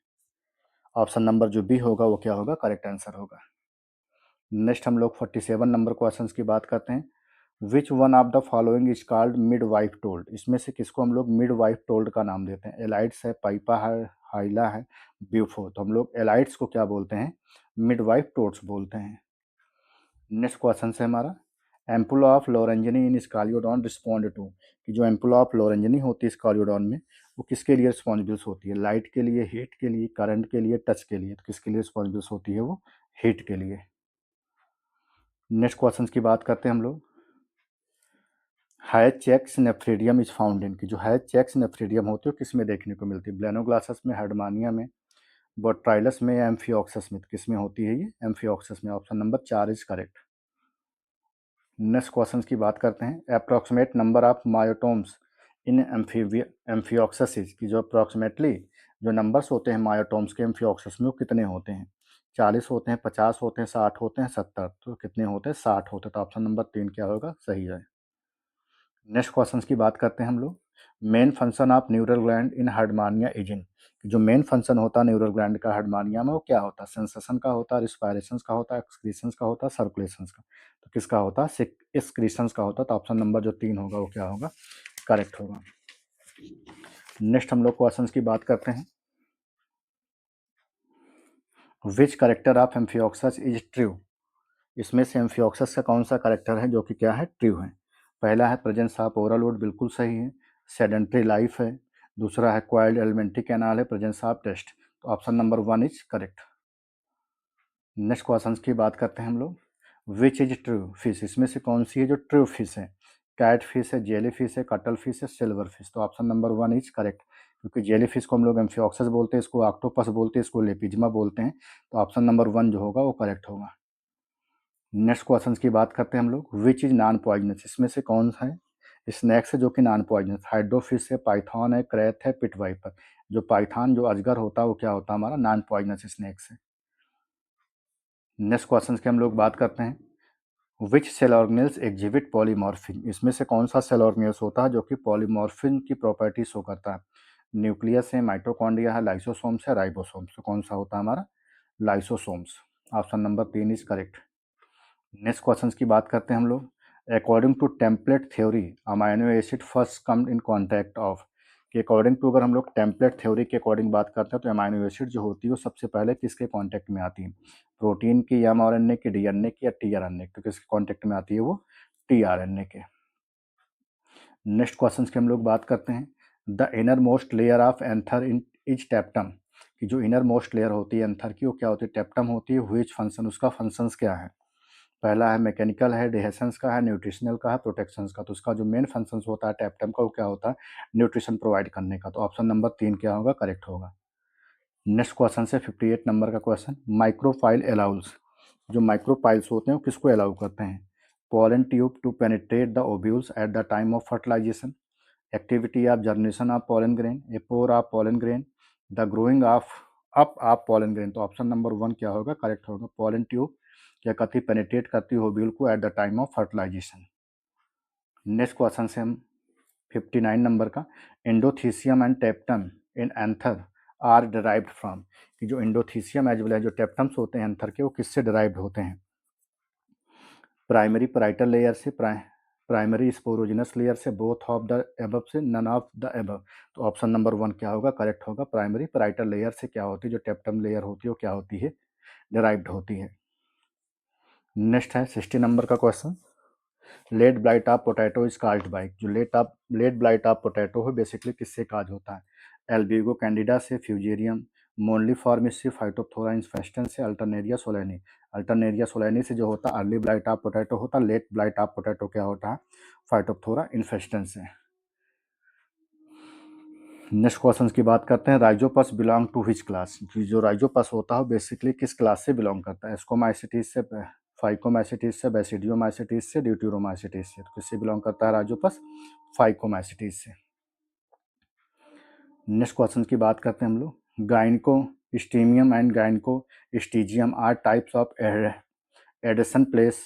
A: ऑप्शन नंबर जो बी होगा वो क्या होगा करेक्ट आंसर होगा। नेक्स्ट हम लोग 47 नंबर क्वेश्चन की बात करते हैं। Which one of the following is called mid wife told, इसमें से किसको हम लोग मिड वाइफ टोल्ड का नाम देते हैं, एलाइट्स है, पाइपा है, हाइला है, ब्यूफो, तो हम लोग एलाइट्स को क्या बोलते हैं मिड वाइफ टोल्ड्स बोलते हैं। नेक्स्ट क्वेश्चन है हमारा। Ampullae of Lorenzini in Scoliodon respond to, कि जो एम्पुल ऑफ लोरेंजनी होती है स्कालियोडॉन में वो किसके लिए रिस्पॉन्सिबल्स होती है, लाइट के लिए, हीट के लिए, करंट के लिए, टच के लिए, तो किसके लिए रिस्पॉन्सिबल्स होती है वो हीट के लिए। नेक्स्ट क्वेश्चन की बात करते हैं हम लोग। हैचेक्स नेफ्रीडियम इज फाउंड इन, की जो हैचेक्स नेफ्रीडियम होती है किस में देखने को मिलती है, ब्लेनोग्लासस में, हर्डमानिया में, बोट्राइलस में, या एम्फियोक्सस में, किस में होती है ये एम्फियोक्सस में। Option number 4 is correct. Next question की बात करते हैं। Approximate number of myotomes in amphioxus, की जो अप्रॉक्सीमेटली जो नंबर्स होते हैं मायोटोम्स के एम्फियोक्सस में वो कितने होते हैं, 40 होते हैं, 50 होते हैं, 60 होते हैं, 70, तो कितने होते हैं 60 होते हैं, तो ऑप्शन नंबर 3 क्या होगा सही है। नेक्स्ट क्वेश्चन की बात करते हैं हम लोग। Main function of neural gland in Herdmania is in, जो मेन फंक्शन होता है न्यूरल ग्लैंड का हार्डमानिया में वो क्या होता है, सेंसेशन का होता है, रिस्पायरेशन का होता है, एक्सक्रीशन का होता है, सर्कुलेशन का, तो किसका होता है एक्सक्रीशन का होता है, तो ऑप्शन नंबर जो 3 होगा वो क्या होगा करेक्ट होगा। नेक्स्ट हम लोग क्वेश्चन की बात करते हैं। विच character of amphioxus is true, इसमें से एम्फियोक्सस का कौन सा करेक्टर है जो कि क्या है ट्रू है। पहला है प्रेजेंस ऑफ ओरल वुड, बिल्कुल सही है। सेडेंट्री लाइफ है। दूसरा है क्वाइल्ड एलिमेंट्री कैनाल है, प्रेजेंस ऑफ टेस्ट, तो option number 1 is correct. Next question की बात करते हैं हम लोग। विच इज ट्रू फिश, इसमें से कौन सी है जो ट्रू फिश है, कैट फिश है, जेली फिश है, कटल फिश है, सिल्वर फिश, तो ऑप्शन नंबर 1 इज करेक्ट, क्योंकि जेली फिश को हम लोग एम्फियोक्सस बोलते हैं, इसको ऑक्टोपस बोलते हैं, इसको लेपिज्मा बोलते हैं, तो ऑप्शन नंबर 1 जो होगा वो करेक्ट होगा। नेक्स्ट क्वेश्चन की बात करते हैं हम लोग। विच इज नॉन पॉइजनस, इसमें से कौन सा है स्नैक्स है जो कि नॉन पॉइजनस, हाइड्रोफिश है, पाइथन है, क्रैथ है, पिट वाइपर। जो पाइथन जो अजगर होता है वो क्या होता है हमारा नॉन पॉइजनस स्नैक्स है। नेक्स्ट क्वेश्चन की हम लोग बात करते हैं विच सेल ऑर्गेनेल्स एग्जिबिट पॉलीमॉर्फिज्म। इसमें से कौन सा सेल ऑर्गेनेल्स होता है जो कि पॉलीमॉर्फिज्म की प्रॉपर्टी शो करता है। न्यूक्लियस है, माइटोकॉन्ड्रिया है, लाइसोसोम्स है, राइबोसोम्स। तो कौन सा होता है हमारा lysosomes. Option number 3 is correct. Next question की बात करते हैं हम लोग according to template theory amino acid first come in contact of. कि अकॉर्डिंग टू अगर हम लोग टेम्पलेट थ्योरी के अकॉर्डिंग बात करते हैं तो अमाइनो एसिड जो होती है वो सबसे पहले किसके कांटेक्ट में आती है, प्रोटीन की, एमआरएनए की, डीएनए की या टीआरएनए। तो किसके कांटेक्ट में आती है वो टीआरएनए के। नेक्स्ट क्वेश्चन की हम लोग बात करते हैं the inner most layer of anther in is टेप्टम। कि जो इनर मोस्ट लेयर होती है एंथर की वो क्या होती है टेप्टम होती है। व्हिच फंक्शन, उसका फंक्शंस क्या है। पहला है मैकेनिकल है, डिहेशंस का है, न्यूट्रिशनल का है, प्रोटेक्शंस का। तो उसका जो मेन फंक्शंस होता है टैप्टम का वो क्या होता है न्यूट्रिशन प्रोवाइड करने का। तो ऑप्शन नंबर 3 क्या होगा करेक्ट होगा। नेक्स्ट क्वेश्चन से 58 नंबर का क्वेश्चन माइक्रोफाइल अलाउल्स। जो माइक्रोफाइल्स होते हैं वो किसको अलाउ करते हैं। Pollen tube to penetrate the ovules at the time of fertilisation, activity of germination of pollen grain, एपोर of pollen grain, the growing of up of pollen grain. तो ऑप्शन नंबर 1 क्या होगा करेक्ट होगा। Pollen tube क्या करती है penetrate करती है ओव्यूल को at the time of fertilization. Next question से हम 59 नंबर का endothecium and tapetum in anther are derived from. कि जो एंडोथीसियम एज वेल एज जो टेप्टम्स होते हैं एंथर के वो किससे डिराइव्ड होते हैं। प्राइमरी पराइटल लेयर से, प्राइमरी स्पोरोजिनस लेयर से, बोथ ऑफ द एबव से, नन ऑफ द एबव। तो ऑप्शन नंबर 1 क्या होगा करेक्ट होगा। प्राइमरी पराइटल लेयर से क्या होती है जो टेप्टम लेयर होती है वो क्या होती है डिराइव्ड होती है। नेक्स्ट है 60 नंबर का question let blight of potato is caused by. जो लेट ब्लाइट ऑफ पोटैटो है बेसिकली किससे काज होता है। एल्बिगो कैंडिडा से, फ्यूजेरियम मोनलीफॉर्मिस से, फाइटोप्थोरा इन्फेस्टेंस से, अल्टरनेरिया सोलेनी। अल्टरनेरिया सोलेनी से जो होता है अर्ली ब्लाइट ऑफ पोटैटो होता है। लेट ब्लाइट ऑफ पोटैटो क्या होता है फाइटोप्थोरा इन्फेस्टेंस से। नेक्स्ट क्वेश्चन की बात करते हैं rhizopus belong to which class. जो राइजोपस होता है बेसिकली किस क्लास से बिलोंग करता है। एस्कोमाइसिटीज से, फाइकोमाइसिटीज से, बेसिडियोमाइसिटीज से, ड्यूटेरोमाइसिटीज से। तो किससे बिलोंग करता है राइजोपस फाइकोमाइसिटीज से। नेक्स्ट क्वेश्चन की बात करते हैं हम लोग gynostemium and gynostegium are types of addition place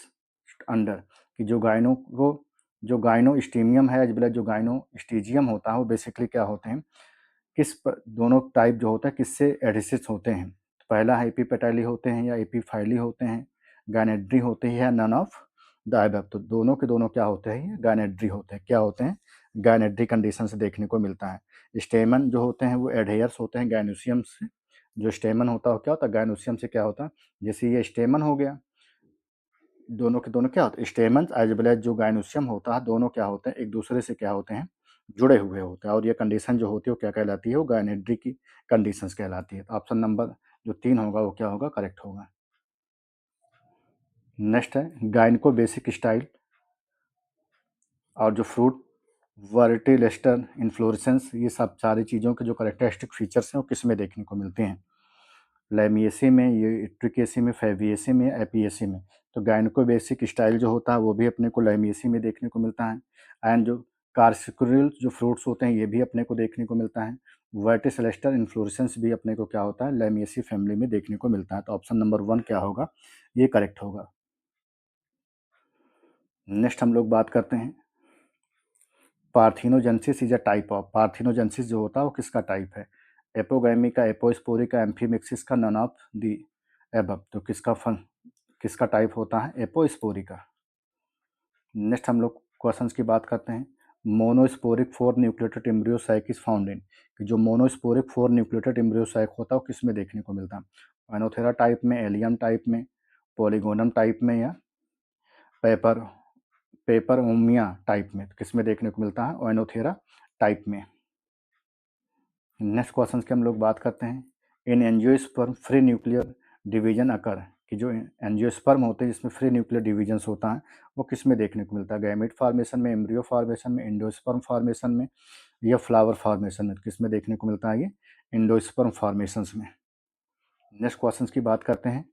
A: under. कि जो गाइनो स्टीमियम है एज वेल एज जो गाइनो स्टीजियम होता है वो बेसिकली क्या होते हैं दोनों टाइप जो होता है किससे एडिसिस होते हैं। पहला है एपीपेटाइली होते हैं या एपीफाइली होते हैं, गायनेड्री होते हैं या नन ऑफ द अबव। तो दोनों के दोनों क्या होते हैं गायनेड्री होते हैं। क्या होते हैं गायनेड्री कंडीशन से देखने को मिलता है। स्टेमन जो होते हैं वो एडहेयर्स होते हैं गायनोसियम से। जो स्टेमन होता है क्या होता है गायनोसियम से क्या होता है जैसे ये स्टेमन हो गया, दोनों के दोनों क्या होते हैं स्टेमन एज वेल एज जो गायनोसियम होता है दोनों क्या होते हैं एक दूसरे से क्या होते हैं जुड़े हुए होते हैं। और ये कंडीशन जो होती है वो क्या कहलाती है वो गायनेड्री की कंडीशंस कहलाती है। तो ऑप्शन नंबर जो 3 होगा वो क्या होगा करेक्ट होगा। नेक्स्ट है गायनको बेसिक स्टाइल और जो फ्रूट वर्टिलेस्टर इन्फ्लोरेसेंस ये सब सारी चीज़ों के जो करेक्टरिस्टिक फीचर्स हैं वो किस में देखने को मिलते हैं। लैमिएसी में, ये ट्रिकेसी में, फेविएसी में, एपीएसी में। तो गायनको बेसिक स्टाइल जो होता है वो भी अपने को लैमिएसी में देखने को मिलता है। एंड जो कार्सिकुरल जो फ्रूट्स होते हैं ये भी अपने को देखने को मिलता है। वर्टिसेलेस्टर इन्फ्लोरेसेंस भी अपने को क्या होता है लैमिएसी फैमिली में देखने को मिलता है। तो ऑप्शन नंबर 1 क्या होगा ये करेक्ट होगा। नेक्स्ट हम लोग बात करते हैं पार्थिनोजेंसिस इज अ टाइप ऑफ। पार्थिनोजेंसिस जो होता है वो किसका टाइप है। एपोगैमी का, एपोस्पोरी का, एम्फीमिक्सिस का, नन ऑफ दी एबव। तो किसका टाइप होता है एपोस्पोरी का। नेक्स्ट हम लोग क्वेश्चंस की बात करते हैं monosporic 4 nucleotide embryo sac is found in. कि जो मोनोस्पोरिक 4 न्यूक्लियोटाइड एम्ब्रियो साइक होता है वो किस में देखने को मिलता है। एनोथेरा टाइप में, एलियम टाइप में, पॉलीगोनम टाइप में या पेपर पेपरओमिया टाइप में। तो किस में देखने को मिलता है एनोथेरा टाइप में। नेक्स्ट क्वेश्चन की हम लोग बात करते हैं इन एंजियोस्पर्म फ्री न्यूक्लियर डिवीजन अकर। कि जो एंजियोस्पर्म होते हैं जिसमें फ्री न्यूक्लियर डिवीजन्स होता है वो किस में देखने को मिलता है। गैमेट फॉर्मेशन में, एम्ब्रियो फॉर्मेशन में, एंडोस्पर्म फॉर्मेशन में या फ्लावर फॉर्मेशन में। किस में देखने को मिलता है ये एंडोस्पर्म फॉर्मेशंस में। नेक्स्ट क्वेश्चन की बात करते हैं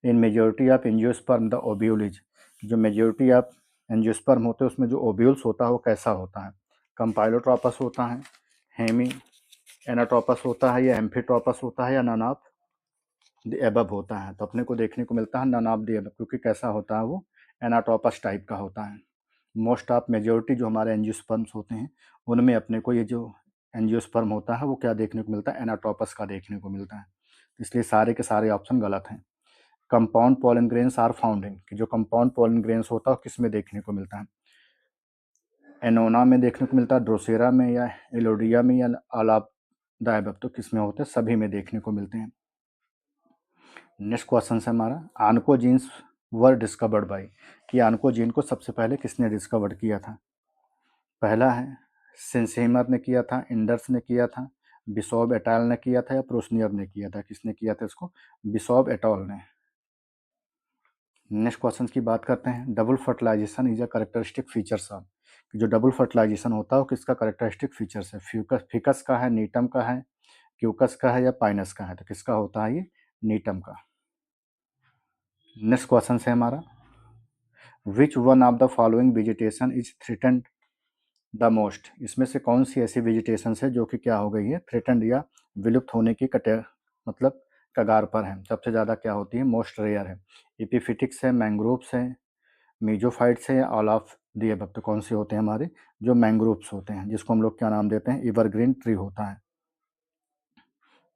A: in majority of angiosperm the ovule is. जो मेजोरिटी ऑफ एंजियोस्पर्म होते हैं उसमें जो ओव्यूल्स होता है वो कैसा होता है, कंपाइलोट्रोपस होता है, हेमी एनाट्रोपस होता है, या एम्फीट्रोपस होता है, या नन ऑफ द एबव होता है। तो अपने को देखने को मिलता है नन ऑफ द एबव, क्योंकि कैसा होता है वो एनाट्रोपस टाइप का होता है। मोस्ट ऑफ मेजोरिटी जो हमारे एंजियोस्पर्म्स होते हैं उनमें अपने को ये जो एंजियोस्पर्म होता है वो क्या देखने को मिलता है, एनाट्रोपस का देखने को मिलता है। इसलिए सारे के सारे ऑप्शन गलत हैं। Compound pollen grains are found in, कि जो कंपाउंड पोलन ग्रेन्स होता है किस में देखने को मिलता है, एनोना में देखने को मिलता है, ड्रोसेरा में, या एलोडिया में, या ऑल ऑफ द अबव। तो किस में होते हैं, सभी में देखने को मिलते हैं। नेक्स्ट क्वेश्चन है हमारा, आन्कोजीन्स वर डिस्कवर्ड बाय, कि आन्कोजीन को सबसे पहले किसने डिस्कवर्ड किया था। पहला है सेंसेमर ने किया था, इंडर्स ने किया था, बिशॉप एटाल ने किया था, या प्रोसनियर ने किया था। किसने किया था इसको, बिशॉप एटाल ने। नेक्स्ट क्वेश्चन की बात करते हैं, double fertilization is a characteristic features of, जो डबल फर्टिलाइजेशन होता है वो किसका कैरेक्टरिस्टिक फीचर्स है, फ्यूकस फिकस का है, नीटम का है, क्यूकस का है, या पाइनस का है। तो किसका होता है ये, नीटम का। नेक्स्ट क्वेश्चन है हमारा, विच one of the following vegetation is threatened the most, इसमें से कौन सी ऐसी वेजिटेशन है जो कि क्या हो गई है, थ्रेटेंड या विलुप्त होने की मतलब कगार पर है। सबसे ज़्यादा क्या होती है, मोस्ट रेयर है, एपिफिटिक्स है, मैंग्रोव्स है, मीजोफाइट्स है, या ऑल ऑफ दी अबव। तो कौन से होते हैं हमारे, जो मैंग्रोव्स होते हैं, जिसको हम लोग क्या नाम देते हैं, एवरग्रीन ट्री होता है।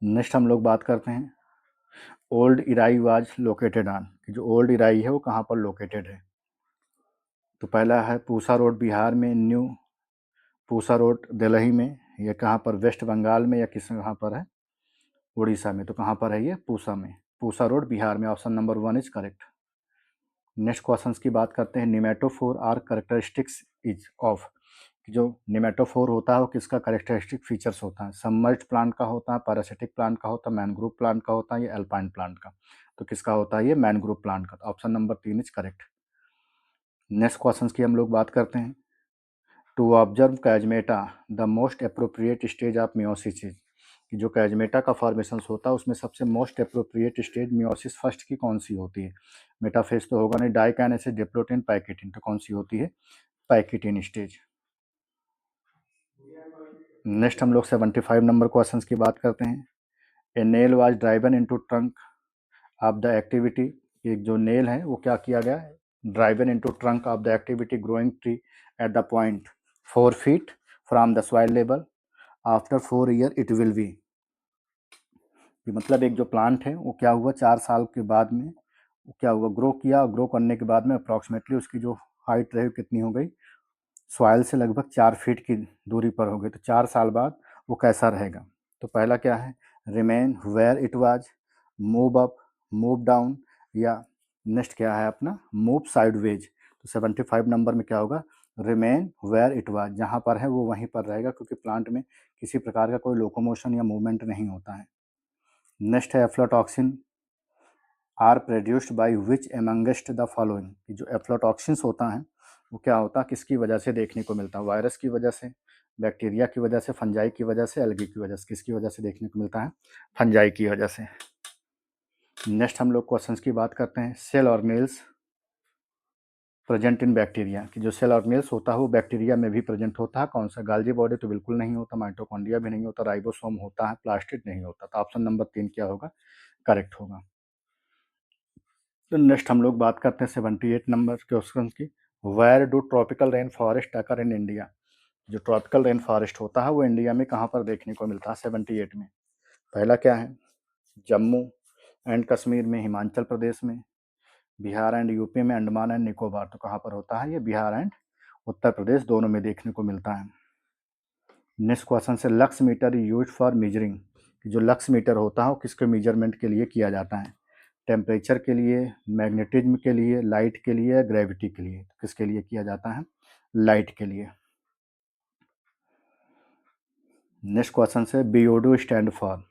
A: नेक्स्ट हम लोग बात करते हैं, old Irai was located on, जो ओल्ड इराई है वो कहाँ पर लोकेटेड है। तो पहला है पूसा रोड बिहार में, न्यू पूसा रोड दिल्ली में, ये कहाँ पर, वेस्ट बंगाल में, या किस कहाँ पर है, उड़ीसा में। तो कहाँ पर है ये, पूसा में, पूसा रोड बिहार में। Option number 1 is correct. Next questions की बात करते हैं, nematophore are characteristics is of, जो निमेटोफोर होता है वो किसका कैरेक्टरिस्टिक फीचर्स होता है, सबमर्ज्ड प्लांट का होता है, पैरासिटिक प्लांट का होता है, मैनग्रोव प्लांट का होता है, या एल्पाइन प्लांट का। तो किसका होता है ये, मैनग्रोव प्लांट का। Option number 3 is correct. Next question की हम लोग बात करते हैं, to observe chiasmata the most appropriate stage of meiosis is, कि जो कैजमेटा का फॉर्मेशन होता है उसमें सबसे most appropriate stage meiosis first की कौन सी होती है। मेटाफेज तो होगा नहीं, डाइकाइनेसिस, डिप्लोटिन, पैकेटिन। तो कौन सी होती है, पैकेटिन स्टेज। नेक्स्ट हम लोग 75 नंबर क्वेश्चन की बात करते हैं, ए nail was driven into trunk of the activity, एक जो नेल है वो क्या किया गया, driven into trunk of the activity growing tree at the point 4 feet from the soil level, after 4 year it will be, मतलब एक जो प्लांट है वो क्या हुआ, 4 साल के बाद में वो क्या हुआ, ग्रो किया, ग्रो करने के बाद में अप्रॉक्सीमेटली उसकी जो हाइट रही कितनी हो गई, सॉइल से लगभग 4 फीट की दूरी पर हो गई। तो 4 साल बाद वो कैसा रहेगा। तो पहला क्या है, remain where it was, move up, move down, या नेक्स्ट क्या है अपना, मूव साइडवेज। तो 75 नंबर में क्या होगा, रिमेन वेयर इट वाज, जहाँ पर है वो वहीं पर रहेगा, क्योंकि प्लांट में किसी प्रकार का कोई लोकोमोशन या मूवमेंट नहीं होता है। नेक्स्ट है aflatoxin are produced by which amongst the following, जो एफ्लाटॉक्सिन्स होता है वो क्या होता है, किसकी वजह से देखने को मिलता है, वायरस की वजह से, बैक्टीरिया की वजह से, फंजाई की वजह से, एल्गी की वजह से। किसकी वजह से देखने को मिलता है, फंजाई की वजह से। नेक्स्ट हम लोग क्वेश्चंस की बात करते हैं, cell organelles present in bacteria, कि जो सेल ऑर्गेनेल्स होता है वो बैक्टीरिया में भी प्रेजेंट होता है। कौन सा, गाल्जी बॉडी तो बिल्कुल नहीं होता, माइटोकॉन्ड्रिया भी नहीं होता, राइबोसोम होता है, प्लास्टिड नहीं होता। तो ऑप्शन नंबर 3 क्या होगा, करेक्ट होगा। तो नेक्स्ट हम लोग बात करते हैं 78 नंबर क्वेश्चन की, where do tropical rain forest occur in India, जो ट्रॉपिकल रेन फॉरेस्ट होता है वो इंडिया में कहाँ पर देखने को मिलता है 78 में। पहला क्या है, जम्मू एंड कश्मीर में, हिमाचल प्रदेश में, बिहार एंड यूपी में, अंडमान एंड निकोबार। तो कहाँ पर होता है ये, बिहार एंड उत्तर प्रदेश दोनों में देखने को मिलता है। नेक्स्ट क्वेश्चन से, lux meter use for measuring, जो लक्स मीटर होता है वो किसके मेजरमेंट के लिए किया जाता है, टेम्परेचर के लिए, मैग्नेटिज्म के लिए, लाइट के लिए, ग्रेविटी के लिए। तो किसके लिए किया जाता है, लाइट के लिए। नेक्स्ट क्वेश्चन से, बीओडी स्टैंड फॉर,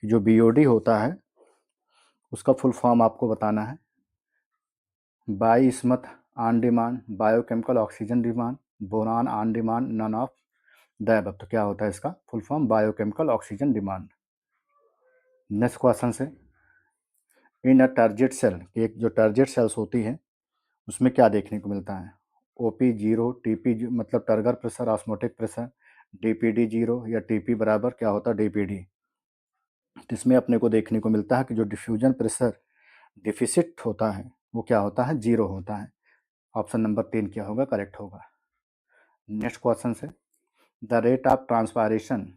A: जो बीओडी होता है उसका फुल फॉर्म आपको बताना है, bismuth on demand, biochemical oxygen demand, boron on demand, none of the above. तो क्या होता है इसका full form, biochemical oxygen demand. Next question से, इन अ टारगेट सेल, एक जो टारगेट सेल्स होती है उसमें क्या देखने को मिलता है, ओपी जीरो, टीपी मतलब turgor pressure, osmotic pressure, DPD zero या टीपी बराबर क्या होता है डीपीडी। तो इसमें अपने को देखने को मिलता है कि जो डिफ्यूजन प्रेशर डिफिसिट होता है वो क्या होता है, जीरो होता है। ऑप्शन नंबर 3 क्या होगा, करेक्ट होगा। नेक्स्ट क्वेश्चन से, the rate of transpiration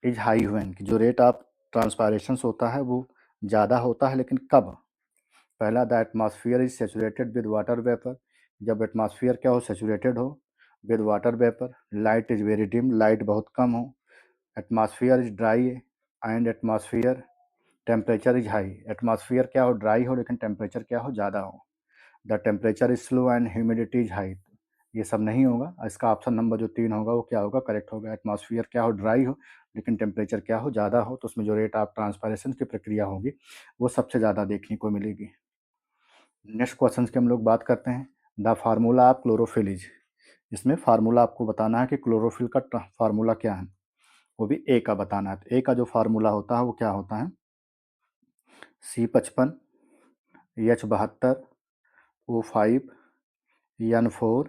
A: is high when, कि जो रेट ऑफ ट्रांसपायरेशन होता है वो ज़्यादा होता है, लेकिन कब। पहला, the atmosphere is saturated with water vapour, जब एटमॉस्फेयर क्या हो, सेचुरेटेड हो with water vapour. Light is very dim, light बहुत कम हो। Atmosphere is dry and atmosphere temperature is high, atmosphere क्या हो, ड्राई हो लेकिन टेम्परेचर क्या हो, ज़्यादा हो। The temperature is slow and humidity is high, ये सब नहीं होगा। इसका ऑप्शन नंबर जो 3 होगा वो क्या होगा, करेक्ट होगा। एटमॉस्फेयर क्या हो, ड्राई हो लेकिन टेम्परेचर क्या हो, ज़्यादा हो, तो उसमें जो रेट ऑफ ट्रांसपायरेशन की प्रक्रिया होगी वो सबसे ज़्यादा देखने को मिलेगी। नेक्स्ट क्वेश्चन की हम लोग बात करते हैं, the formula of chlorophyll is, इसमें फार्मूला आपको बताना है कि क्लोरोफिल का फार्मूला क्या है, वो भी ए का बताना है। तो ए का जो फार्मूला होता है वो क्या होता है, C55 H72O5 N4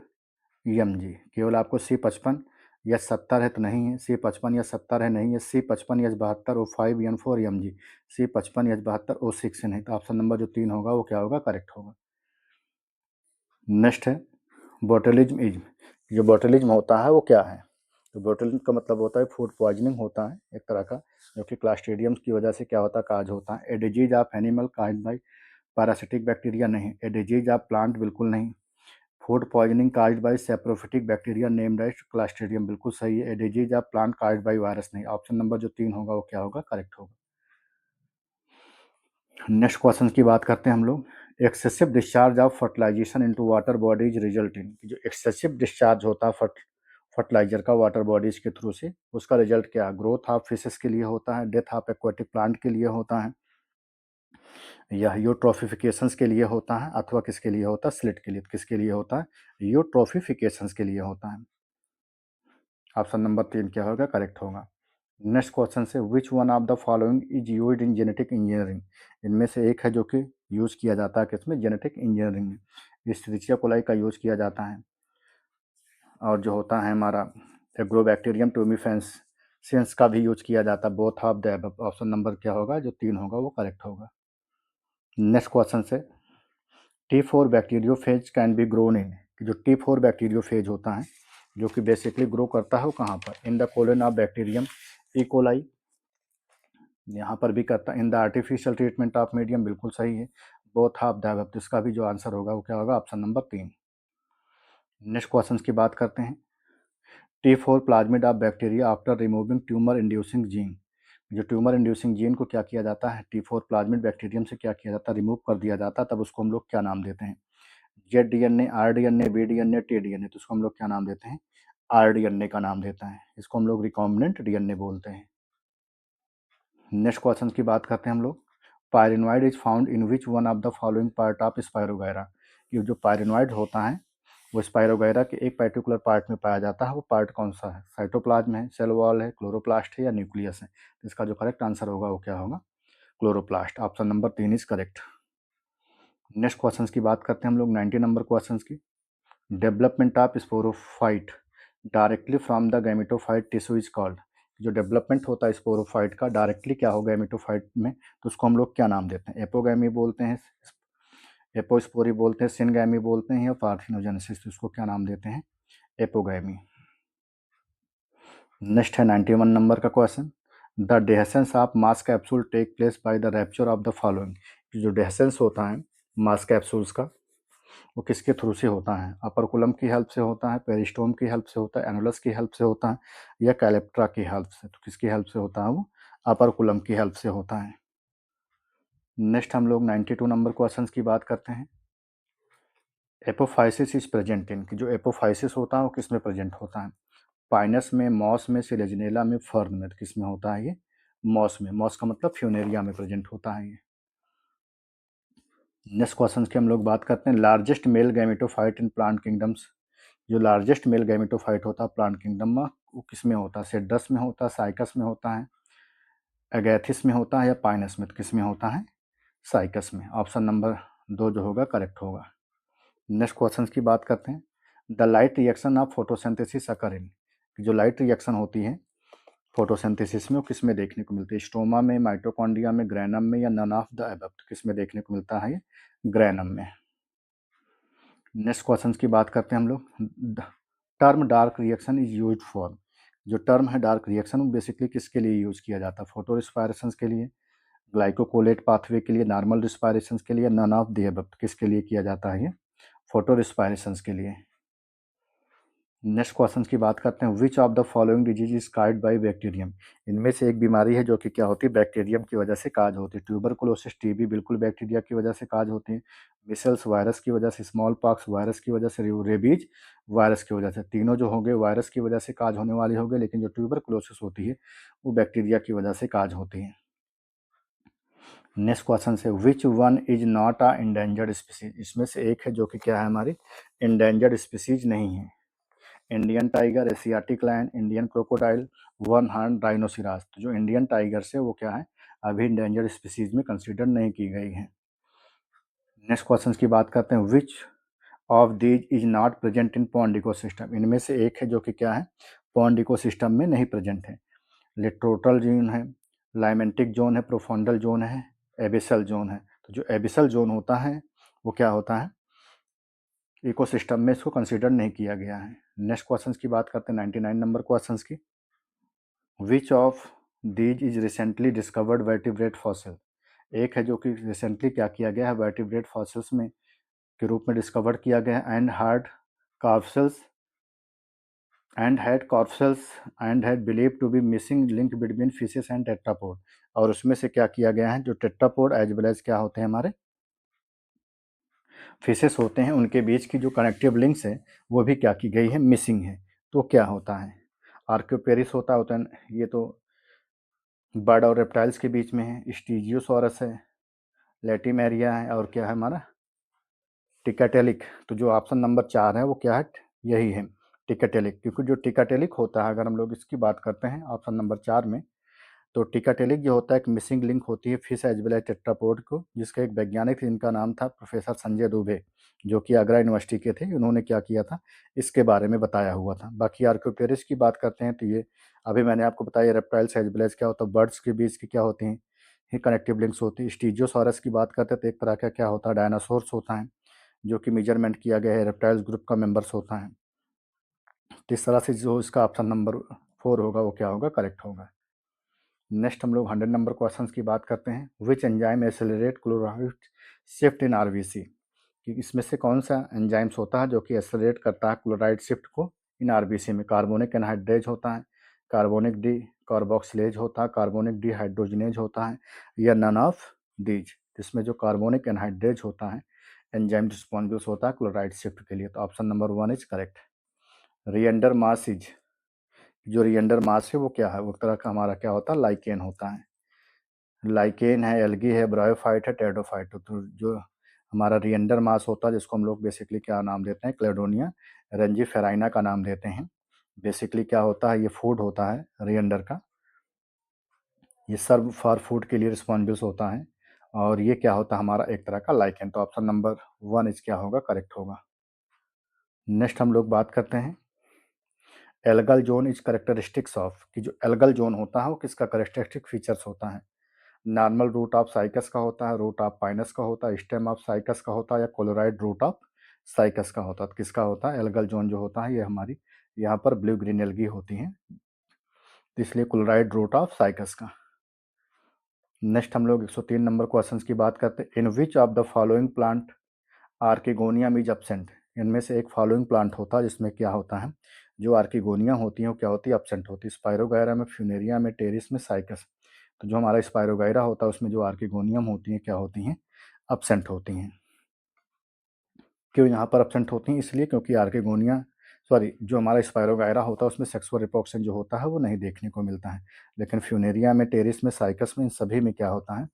A: Mg। केवल आपको C55 H70 है तो नहीं है, C55 H70 है नहीं है, C55 H72O5 N4 Mg, C55 H72O6 है नहीं, तो ऑप्शन नंबर जो 3 होगा वो क्या होगा, करेक्ट होगा। नेक्स्ट है, बोटुलिज्म इज, जो बोटुलिज्म होता है वो क्या है। तो बोटुलिज्म का मतलब होता है फूड पॉइजनिंग होता है एक तरह का, जो कि क्लास्ट्रीडियम की वजह से क्या होता है, काज होता है। A disease of animal caused by parasitic bacteria नहीं, ए डिजीज ऑफ प्लांट बिल्कुल नहीं। Food poisoning caused by saprophytic bacteria named as clostridium बिल्कुल सही है। A disease of plant caused by virus नहीं, ऑप्शन नंबर जो 3 होगा वो क्या होगा, करेक्ट होगा। नेक्स्ट क्वेश्चन की बात करते हैं हम लोग, excessive discharge of fertilization into water bodies result in, जो एक्सेसिव डिस्चार्ज होता है फर्टिलाइजर का वाटर बॉडीज के थ्रू से, उसका रिजल्ट क्या, ग्रोथ ऑफ फिशेस के लिए होता है, डेथ ऑफ एक्वाटिक प्लांट के लिए होता है, या यूट्रोफिफिकेशंस के लिए होता है, अथवा किसके लिए होता है, स्लिट के लिए। किसके लिए होता है, यूट्रोफिफिकेशंस के लिए होता है। ऑप्शन नंबर 3 क्या होगा, करेक्ट होगा। नेक्स्ट क्वेश्चन से, विच one of the following is used in genetic engineering, इनमें से एक है जो कि यूज़ किया जाता है किसमें, जेनेटिक इंजीनियरिंग में। एस्चेरिचिया कोलाई का यूज़ किया जाता है, और जो होता है हमारा एग्रोबैक्टीरियम ट्यूमिफेंसियंस का भी यूज किया जाता है। Both of the above, option number क्या होगा, जो 3 होगा वो करेक्ट होगा। नेक्स्ट क्वेश्चन से, T4 bacteriophage can be grown in, जो T4 बैक्टीरियोफेज होता है जो कि बेसिकली ग्रो करता है वो कहाँ पर, in the colon of bacterium E coli, यहाँ पर भी करता है। In the artificial treatment of medium बिल्कुल सही है। बोथ ऑफ द अबव, तो इसका भी जो आंसर होगा वो क्या होगा, ऑप्शन नंबर 3। नेक्स्ट क्वेश्चन की बात करते हैं, T4 plasmid of bacteria after removing tumour inducing gene, जो ट्यूमर इंड्यूसिंग जीन को क्या किया जाता है, T4 प्लाज्मिड बैक्टीरियम से क्या किया जाता है, रिमूव कर दिया जाता है, तब उसको हम लोग क्या नाम देते हैं, ZDNA, RDNA, BDNA, TDNA, तो उसको हम लोग क्या नाम देते हैं, RDNA का नाम देता है। इसको हम लोग रिकॉम्बिनेंट DNA बोलते हैं। नेक्स्ट क्वेश्चन की बात करते हैं हम लोग, pyrenoid is found in which one of the following part of Spirogyra, ये जो पायरिनॉइड होता है वो स्पायरोगायरा के एक पर्टिकुलर पार्ट में पाया जाता है, वो पार्ट कौन सा है, साइटोप्लाज्म है, सेल वॉल है, क्लोरोप्लास्ट है, या न्यूक्लियस है। तो इसका जो करेक्ट आंसर होगा वो क्या होगा, chloroplast, option number 3 is correct. Next question की बात करते हैं हम लोग 90 नंबर क्वेश्चन की, development of sporophyte directly from the gametophyte tissue is called, जो डेवलपमेंट होता है स्पोरोफाइट का डायरेक्टली क्या होगा गैमेटोफाइट में, तो उसको हम लोग क्या नाम देते हैं, एपोगैमी बोलते हैं, एपोस्पोरी बोलते हैं, सिनगैमी बोलते हैं, या पार्थिनोजेनेसिस, तो उसको क्या नाम देते हैं, एपोगैमी। नेक्स्ट है 91 नंबर का question, the dehiscence of moss capsule take place by the rupture of the following, जो डेहसेंस होता है मास कैप्सूल्स का वो किसके थ्रू से होता है, अपरकुलम की हेल्प से होता है, पेरिस्टोम की हेल्प से होता है, एनुलस की हेल्प से होता है, या कैलेप्ट्रा की हेल्प से, तो किसकी हेल्प से होता है वो, अपरकुलम की हेल्प से होता है। नेक्स्ट हम लोग 92 नंबर क्वेश्चन की बात करते हैं, एपोफाइसिस इज प्रेजेंट इन, कि जो एपोफाइसिस होता है वो किस में प्रेजेंट होता है, पाइनस में, मॉस में, सिलेजनेला में, फर्न में, तो किस में होता है ये, मॉस में। मॉस का मतलब फ्यूनेरिया में प्रेजेंट होता है ये। नेक्स्ट क्वेश्चन की हम लोग बात करते हैं, largest male gametophyte in plant kingdoms, जो लार्जेस्ट मेल गैमेटोफाइट होता है प्लांट किंगडम में वो किस में होता है, सिट्रस में होता है, साइकस में होता है, एगैथिस में होता है, या पाइनस में, तो किस में होता है, साइकस में, ऑप्शन नंबर 2 जो होगा करेक्ट होगा। नेक्स्ट क्वेश्चन की बात करते हैं, the light reaction of photosynthesis occur in, जो लाइट रिएक्शन होती है फोटोसिंथेसिस में वो किस में देखने को मिलती है? स्ट्रोमा में, माइटोकॉन्ड्रिया में, ग्रैनम में, या नन ऑफ द अबव? किस में देखने को मिलता है? ये ग्रैनम में। नेक्स्ट क्वेश्चन की बात करते हैं हम लोग। Term dark reaction is used for, जो टर्म है डार्क रिएक्शन वो बेसिकली किसके लिए यूज किया जाता है? फोटो रिस्पायरेशन के लिए, ग्लाइकोकोलेट पाथवे के लिए, नॉर्मल रिस्पायरेशन के लिए, नन ऑफ द अबव? किसके लिए किया जाता है? ये फोटो रिस्पायरेशन के लिए। नेक्स्ट क्वेश्चन की बात करते हैं। Which of the following disease is caused by bacterium, इनमें से एक बीमारी है जो कि क्या होती है? बैक्टीरियम की वजह से काज होती है। ट्यूबरकुलोसिस, टीबी बिल्कुल बैक्टीरिया की वजह से काज होती है। मिसल्स वायरस की वजह से, स्मॉल पॉक्स वायरस की वजह से, रेबीज वायरस की वजह से। तीनों जो होंगे वायरस की वजह से काज होने वाली होंगे, लेकिन जो ट्यूबरकुलोसिस होती है वो बैक्टीरिया की वजह से काज होती है। नेक्स्ट क्वेश्चन से which one is not a endangered species, इसमें से एक है जो कि क्या है हमारी इंडेंजर्ड स्पीसीज नहीं है। Indian tiger, Asiatic lion, Indian crocodile, one horn rhinoceros. तो जो इंडियन टाइगर से वो क्या है अभी इंडेंजर्ड स्पीसीज में कंसीडर नहीं की गई है। नेक्स्ट क्वेश्चन की बात करते हैं। Which of these is not present in pond ecosystem, इनमें से एक है जो कि क्या है पॉन्ड इकोसिस्टम में नहीं प्रेजेंट है। लिट्रोटल जोन है, लाइमेंटिक जोन है, प्रोफोंडल जोन है, एबिसल जोन है। तो जो एबिसल जोन होता है वो क्या होता है इकोसिस्टम में, इसको कंसीडर नहीं किया गया है। नेक्स्ट क्वेश्चन की बात करते हैं 99 नंबर क्वेश्चन की। विच of these is recently discovered vertebrate fossil, एक है जो कि रिसेंटली क्या किया गया है वर्टिब्रेट फॉसिल्स में के रूप में डिस्कवर किया गया है। And had corpuscles and had believe to be missing link between fishes and tetrapod, और उसमें से क्या किया गया है जो टेट्रापोड एज वेल एज क्या होते हैं हमारे फिशेस होते हैं उनके बीच की जो कनेक्टिव लिंक्स है वो भी क्या की गई है मिसिंग है। तो क्या होता है आर्क्योपेरिस होता है, ये तो बर्ड और रेप्टाइल्स के बीच में है। स्टीजियोसॉरस है, लेटिमेरिया है, और क्या है हमारा टिकाटेलिक। तो जो ऑप्शन नंबर 4 है वो क्या है यही है टिकाटेलिक, क्योंकि जो टिकाटेलिक होता है अगर हम लोग इसकी बात करते हैं ऑप्शन नंबर 4 में, तो टिकाटेलिक जो होता है एक मिसिंग लिंक होती है fish as well as tetrapod को, जिसका एक वैज्ञानिक थे जिनका नाम था प्रोफेसर संजय दुबे, जो कि आगरा यूनिवर्सिटी के थे। उन्होंने क्या किया था इसके बारे में बताया हुआ था। बाकी आर्क्योपेरिस की बात करते हैं तो ये अभी मैंने आपको बताया रेप्टाइल्स एज वेल एज क्या होता है बर्ड्स के बीच की क्या होती हैं ये कनेक्टिव लिंक्स होती है। स्टीजियोसॉरस की बात करते हैं तो एक तरह का क्या होता है डायनासोर्स होता है जो कि मेजरमेंट किया गया है रेप्टाइल्स ग्रुप का मेंबर्स होता है। तो इस तरह से जो इसका ऑप्शन नंबर 4 होगा वो क्या होगा करेक्ट होगा। नेक्स्ट हम लोग 100 नंबर क्वेश्चन की बात करते हैं। Which enzyme accelerate chloride shift in RBC, कि इसमें से कौन सा एंजाइम्स होता है जो कि एक्सेलरेट करता है क्लोराइड शिफ्ट को इन आरबीसी में? कार्बोनिक एनहाइड्रेज होता है, कार्बोनिक डी कार्बोक्सिलेज होता है, कार्बोनिक डी हाइड्रोजनेज होता है, या नन ऑफ दीज? इसमें जो कार्बोनिक एनहाइड्रेज होता है एंजाइम रिस्पॉन्सिबल होता है क्लोराइड शिफ्ट के लिए। तो option number 1 is correct. Reindeer moss is, जो रिएंडर मास है वो क्या है वो एक तरह का हमारा क्या होता है लाइकेन होता है। लाइकेन है, एल्गी है, ब्रायोफाइट है, टेरिडोफाइट। तो जो हमारा रिएंडर मास होता है जिसको हम लोग बेसिकली क्या नाम देते हैं क्लेडोनिया रेंजीफेराइना का नाम देते हैं। बेसिकली क्या होता है ये फूड होता है रिएंडर का, ये सर्व फॉर फूड के लिए रिस्पॉन्सिबल होता है, और ये क्या होता है हमारा एक तरह का लाइकेन। तो ऑप्शन नंबर 1 इस क्या होगा करेक्ट होगा। नेक्स्ट हम लोग बात करते हैं algal zone is characteristics of, कि जो एल्गल जोन होता है वो किसका करेक्टरिस्टिक फीचर्स होता है? नॉर्मल रूट ऑफ साइकस का होता है, रूट ऑफ पाइनस का होता है, स्टेम ऑफ साइकस का होता है, या क्लोराइड रूट ऑफ साइकस का होता है? तो किसका होता है एल्गल जोन जो होता है ये हमारी यहाँ पर ब्लू ग्रीन एल्गी होती हैं, तो इसलिए क्लोराइड रूट ऑफ साइकस का। नेक्स्ट हम लोग 103 नंबर क्वेश्चन की बात करते हैं। In which of the following plant archegonium is absent, इनमें से एक फॉलोइंग प्लांट होता है जिसमें क्या होता है जो आर्किगोनिया होती हैं वो क्या होती है एब्सेंट होती है? स्पायरोगायरा में, फ्यूनेरिया में, टेरिस में, साइकस। तो जो हमारा स्पायरोगायरा होता है उसमें जो आर्किगोनियम होती हैं क्या होती हैं एब्सेंट होती हैं। क्यों यहाँ पर एब्सेंट होती हैं? इसलिए क्योंकि आर्किगोनिया सॉरी जो हमारा स्पायरोगायरा होता है उसमें सेक्सुअल रिप्रोडक्शन जो होता है वो नहीं देखने को मिलता है, लेकिन फ्यूनेरिया में, टेरिस में, साइकस में, इन सभी में क्या होता है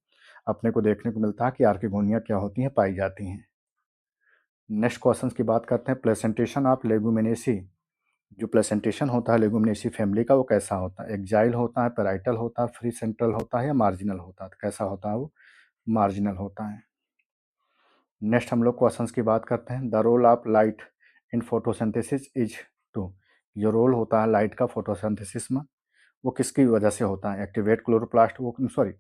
A: अपने को देखने को मिलता है कि आर्किगोनिया क्या होती हैं पाई जाती हैं। नेक्स्ट क्वेश्चन की बात करते हैं प्रेजेंटेशन ऑफ लेगुमिनेसी, जो प्रेजेंटेशन होता है लेगुमिनेसी फैमिली का वो कैसा होता है? एक्जाइल होता है, पेराइटल होता है, फ्री सेंट्रल होता है, या मार्जिनल होता है? तो कैसा होता है वो मार्जिनल होता है। नेक्स्ट हम लोग क्वेश्चंस की बात करते हैं। The role of light in photosynthesis is to, जो रोल होता है लाइट का फोटोसिंथेसिस में वो किसकी वजह से होता है? एक्टिवेट क्लोरोप्लास्ट, वो sorry,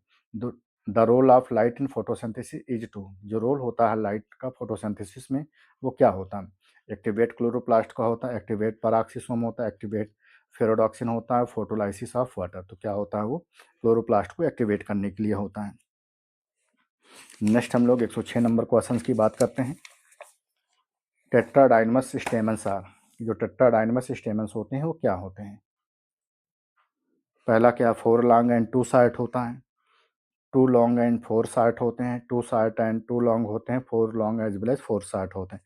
A: the role of light in photosynthesis is to, जो रोल होता है लाइट का फोटोसिंथेसिस में वो क्या होता है? एक्टिवेट क्लोरोप्लास्ट का होता है, एक्टिवेट पेरोक्सिसोम होता है, एक्टिवेट फेरोडॉक्सिन होता है, फोटोलाइसिस ऑफ वाटर। तो क्या होता है? वो क्लोरोप्लास्ट को एक्टिवेट करने के लिए होता है। नेक्स्ट हम लोग 106 नंबर क्वेश्चन की बात करते हैं। टेट्राडाइनमस स्टेमन्स आर, जो टेट्राडाइनमस स्टेमन्स होते हैं वो क्या होते हैं? पहला क्या, 4 लॉन्ग एंड 2 शार्ट होता है, 2 लॉन्ग एंड 4 शार्ट होते हैं, 2 शार्ट एंड 2 लॉन्ग होते हैं, 4 long as well as 4 short होते हैं।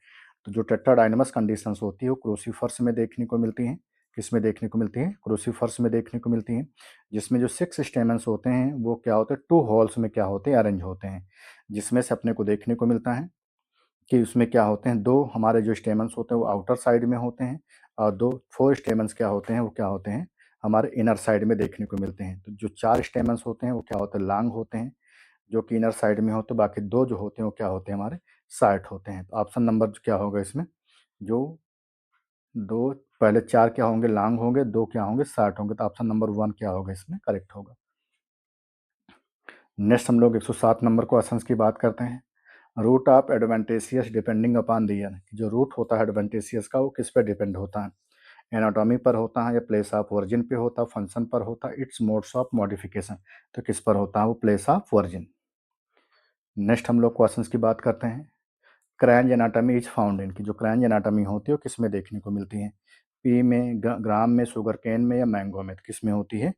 A: तो जो टेट्राडाइनमस कंडीशंस होती है वो क्रूसीफर्स में देखने को मिलती हैं। किस में देखने को मिलती हैं? क्रूसीफर्स में देखने को मिलती हैं, जिसमें जो 6 स्टेमन्स होते हैं वो क्या होते हैं? 2 हॉल्स में क्या होते हैं? अरेंज होते हैं, जिसमें से अपने को देखने को मिलता है कि उसमें क्या होते हैं? 2 हमारे जो स्टेमन्स होते हैं वो आउटर साइड में होते हैं, और 2 4 स्टेमन्स क्या होते हैं? वो क्या होते हैं? हमारे इनर साइड में देखने को मिलते हैं। तो जो 4 स्टेमन्स होते हैं वो क्या होते हैं? लॉन्ग होते हैं, जो कि इनर साइड में हो, तो बाकी 2 जो होते हैं वो क्या होते हैं? हमारे शार्ट होते हैं। तो ऑप्शन नंबर क्या होगा इसमें? जो 2 पहले 4 क्या होंगे? लॉन्ग होंगे, 2 क्या होंगे? शार्ट होंगे। तो ऑप्शन नंबर 1 क्या होगा इसमें? करेक्ट होगा। नेक्स्ट हम लोग 107 नंबर क्वेश्चन की बात करते हैं। Root of adventitious depending upon the year, जो रूट होता है एडवेंटेशियस का वो किस पे डिपेंड होता है? एनाटॉमी पर होता है, या प्लेस ऑफ ओरिजिन पे होता है, फंक्शन पर होता है, इट्स मोड्स ऑफ मॉडिफिकेशन। तो किस पर होता है? वो प्लेस ऑफ ओरिजिन। नेक्स्ट हम लोग क्वेश्चंस की बात करते हैं। क्रैंज एनाटॉमी इज फाउंड इन, की जो क्रैंज एनाटॉमी होती है वो किस में देखने को मिलती है? पी में, ग्राम में, शुगर केन में, या मैंगो में? तो किस में होती है?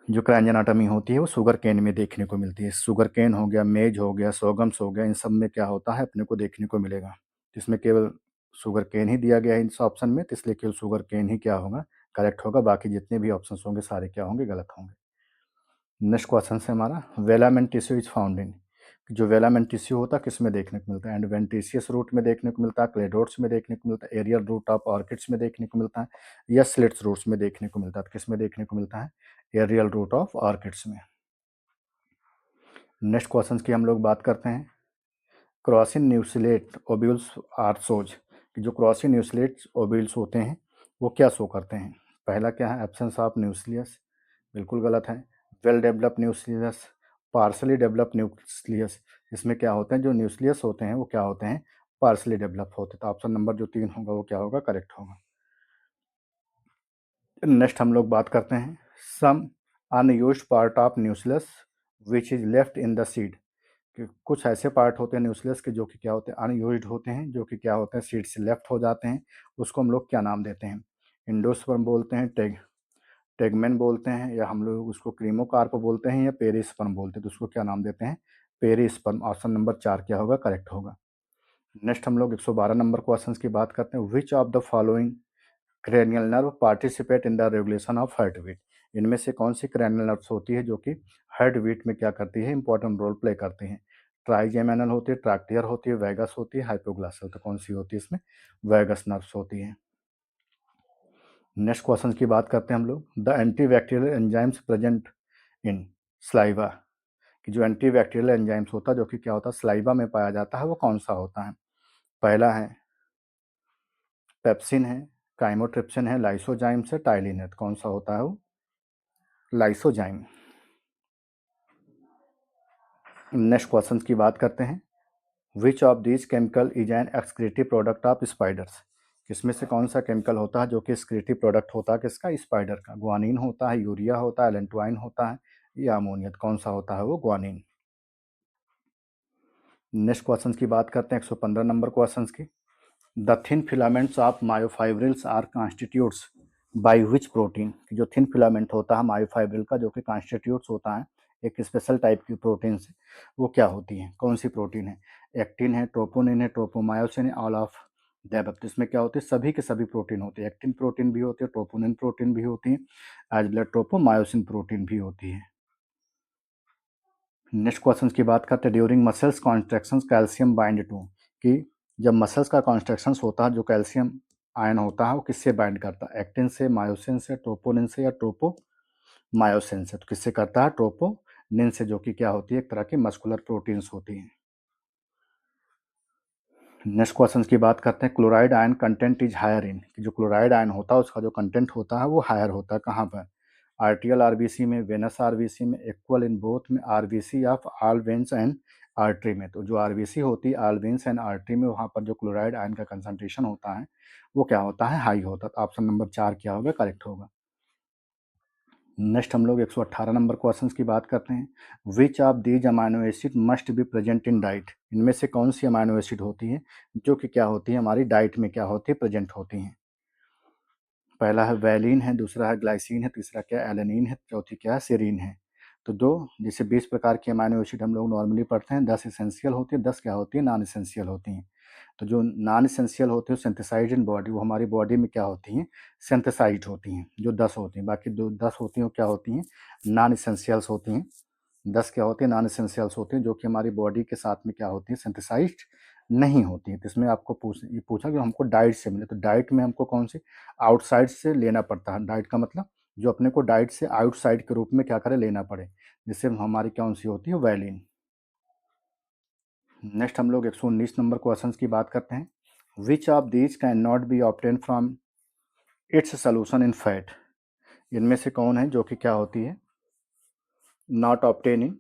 A: जो क्रैंज एनाटॉमी होती है वो शुगर केन में देखने को मिलती है। शुगर केन हो गया, मेज हो गया, सोगम्स हो गया, इन सब में क्या होता है? अपने को देखने को मिलेगा। तो इसमें केवल शुगर केन ही दिया गया है इस ऑप्शन में, तो इसलिए केवल शुगर केन ही क्या होगा? करेक्ट होगा। बाकी जितने भी ऑप्शन होंगे सारे क्या होंगे? गलत होंगे। नेक्स्ट क्वेश्चन है हमारा, वेलामेंट टिश्यू इज फाउंड इन, जो वेलामेंट टिश्यू होता है किस में देखने को मिलता है? एडवेंटिशियस रूट में देखने को मिलता है, क्लेडोट्स में देखने को मिलता है, एरियल रूट ऑफ ऑर्किड्स में देखने को मिलता है, या स्लिट्स रूट्स में देखने को मिलता है? तो किस में देखने को मिलता है? एरियल रूट ऑफ ऑर्किड्स में। नेक्स्ट क्वेश्चन की हम लोग बात करते हैं। क्रॉसिन न्यूसिलेट ओब्यूल्स आर सोज, कि जो क्रॉसिन न्यूसिलेट ओब्यूल्स होते हैं वो क्या शो करते हैं? पहला क्या है? एब्सेंस ऑफ न्यूक्लियस, बिल्कुल गलत है। Well develop nucleus, partially develop nucleus, इसमें क्या होते हैं? जो न्यूक्लियस होते हैं वो क्या होते हैं? पार्सली डेवलप होते हैं। तो ऑप्शन नंबर जो 3 होगा वो क्या होगा? करेक्ट होगा। नेक्स्ट हम लोग बात करते हैं, some unused part of nucleus which is left in the seed, कि कुछ ऐसे पार्ट होते हैं न्यूक्लियस के जो कि क्या होते हैं? अनयूज्ड होते हैं, जो कि क्या होते हैं? सीड से लेफ्ट हो जाते हैं। उसको हम लोग क्या नाम देते हैं? इंडोस्पर्म बोलते हैं, टेगमेन बोलते हैं, या हम लोग उसको क्रीमोकार्प बोलते हैं, या पेरिस्पर्म बोलते हैं। तो उसको क्या नाम देते हैं? पेरिस्पर्म। ऑप्शन नंबर 4 क्या होगा? करेक्ट होगा। नेक्स्ट हम लोग 112 नंबर क्वेश्चन की बात करते हैं। Which of the following cranial nerve participate in the regulation of heart beat, इनमें से कौन सी क्रेनियल नर्व्स होती है जो कि हार्ट बीट में क्या करती है? इंपॉर्टेंट रोल प्ले करती हैं। ट्राइजेमिनल होती है, ट्रैक्टियर होती है, वैगस होती है, हाइपोग्लॉसल। तो कौन सी होती है इसमें? वैगस नर्व्स होती है। नेक्स्ट क्वेश्चन की बात करते हैं हम लोग। The antibacterial enzymes present in saliva, कि जो एंटीबैक्टीरियल एंजाइम्स होता है जो कि क्या होता है? स्लाइवा में पाया जाता है, वो कौन सा होता है? पहला है पेप्सिन है, काइमोट्रिप्सिन है, लाइसोजाइम्स है, टाइलिन है। तो कौन सा होता है वो? लाइसोजाइम। नेक्स्ट क्वेश्चन की बात करते हैं। Which of this chemical is an excretive product of spiders, किसमें से कौन सा केमिकल होता है जो कि एक्सक्रीटिव प्रोडक्ट होता है किसका? स्पाइडर का। ग्वानिन होता है, यूरिया होता है, एलेंट्वाइन होता है, या अमोनिया। तो कौन सा होता है वो? ग्वानिन। नेक्स्ट क्वेश्चन की बात करते हैं 115 नंबर क्वेश्चन की। The thin filaments of myofibrils are constitutes by which protein, जो थिन फिलामेंट होता है मायोफाइब्रिल का जो कि कॉन्स्टिट्यूट्स होता है एक स्पेशल टाइप की प्रोटीन से, वो क्या होती है? कौन सी प्रोटीन है? एक्टिन है, ट्रोपोनिन है, ट्रोपोमायोसिन है, ऑल ऑफ द अबव। तो इसमें क्या होती है? सभी के सभी प्रोटीन होते हैं। एक्टिन प्रोटीन भी होती है, ट्रोपोनिन प्रोटीन भी होती है, एज वेल ट्रोपोमायोसिन प्रोटीन भी होती है। नेक्स्ट क्वेश्चन की बात करते हैं। During muscles contraction calcium bind to, कि जब मसल्स का कॉन्ट्रैक्शन होता है जो कैल्शियम आयन होता है वो किससे बाइंड करता है? एक्टिन से, मायोसिन से, ट्रोपोनिन से, या ट्रोपोमायोसिन से? तो किससे करता है? ट्रोपोनिन से, जो कि क्या होती है? एक तरह की मस्कुलर प्रोटीन्स होती हैं। नेक्स्ट क्वेश्चन की बात करते हैं, chloride ion content is higher in, जो क्लोराइड आयन होता है उसका जो कंटेंट होता है वो हायर होता है कहाँ पर? आर्टियल आरबीसी में, वेनस आरबीसी में, इक्वल इन बोथ में, RBC of all veins and artery में। तो जो आरबीसी होती है ऑल वेन्स एंड आर्टरी में, वहाँ पर जो क्लोराइड आयन का कंसंट्रेशन होता है वो क्या होता है? हाई होता है। तो ऑप्शन नंबर 4 क्या होगा? करेक्ट होगा। नेक्स्ट हम लोग 118 नंबर क्वेश्चन की बात करते हैं, which of these amino acid must be present in diet, इनमें से कौन सी अमाइनो एसिड होती है जो कि क्या होती है हमारी डाइट में क्या होती है? प्रेजेंट होती हैं। पहला है वैलिन है, दूसरा है ग्लाइसिन है, तीसरा क्या है? एलेनिन है, चौथी क्या है? सेरीन है। तो दो जैसे 20 प्रकार के अमाइनो एसिड हम लोग नॉर्मली पढ़ते हैं, 10 एसेंशियल होती है, 10 क्या होती है? नॉन एसेंशियल होती हैं। तो जो नॉन एसेंशियल होती है सिंथेसाइज्ड इन बॉडी, वो हमारी बॉडी में क्या होती हैं? सिंथेसाइज्ड होती हैं, जो 10 होती हैं। बाकी जो 10 होती हैं वो क्या होती हैं? नॉन एसेंशियल्स होती हैं। 10 क्या होती हैं? नॉन एसेंशियल्स होती हैं, जो कि हमारी बॉडी के साथ में क्या होती हैं? सिंथेसाइज्ड नहीं होती हैं। तो इसमें आपको ये पूछा कि हमको डाइट से मिले, तो डाइट में हमको कौन सी? आउटसाइड से लेना पड़ता है। डाइट का मतलब जो अपने को डाइट से आउटसाइड के रूप में क्या करें? लेना पड़े, जिससे हमारी कौन सी होती है? वैलिन। नेक्स्ट हम लोग 119 नंबर क्वेश्चन की बात करते हैं, which of these can not be obtain from its solution in fat, इनमें से कौन है जो कि क्या होती है? Not obtaining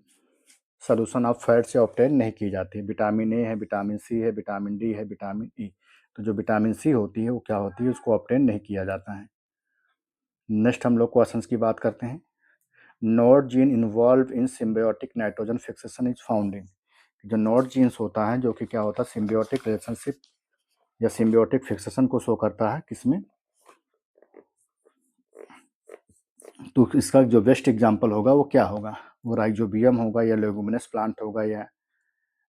A: solution of fat से ऑब्टेन नहीं की जाती है। विटामिन ए है, विटामिन सी है, विटामिन डी है, विटामिन ई। तो जो विटामिन सी होती है वो क्या होती है? उसको ऑब्टेन नहीं किया जाता है। नेक्स्ट हम लोग क्वेश्चन की बात करते हैं, nod gene involve in symbiotic nitrogen fixation is found इन, जो नोड जीन्स होता है जो कि क्या होता है? सिम्बायोटिक रिलेशनशिप या सिम्बायोटिक फिक्सेशन को शो करता है किसमें? तो इसका जो बेस्ट एग्जांपल होगा वो क्या होगा? वो राइजोबियम होगा या लेगुमिनस प्लांट होगा या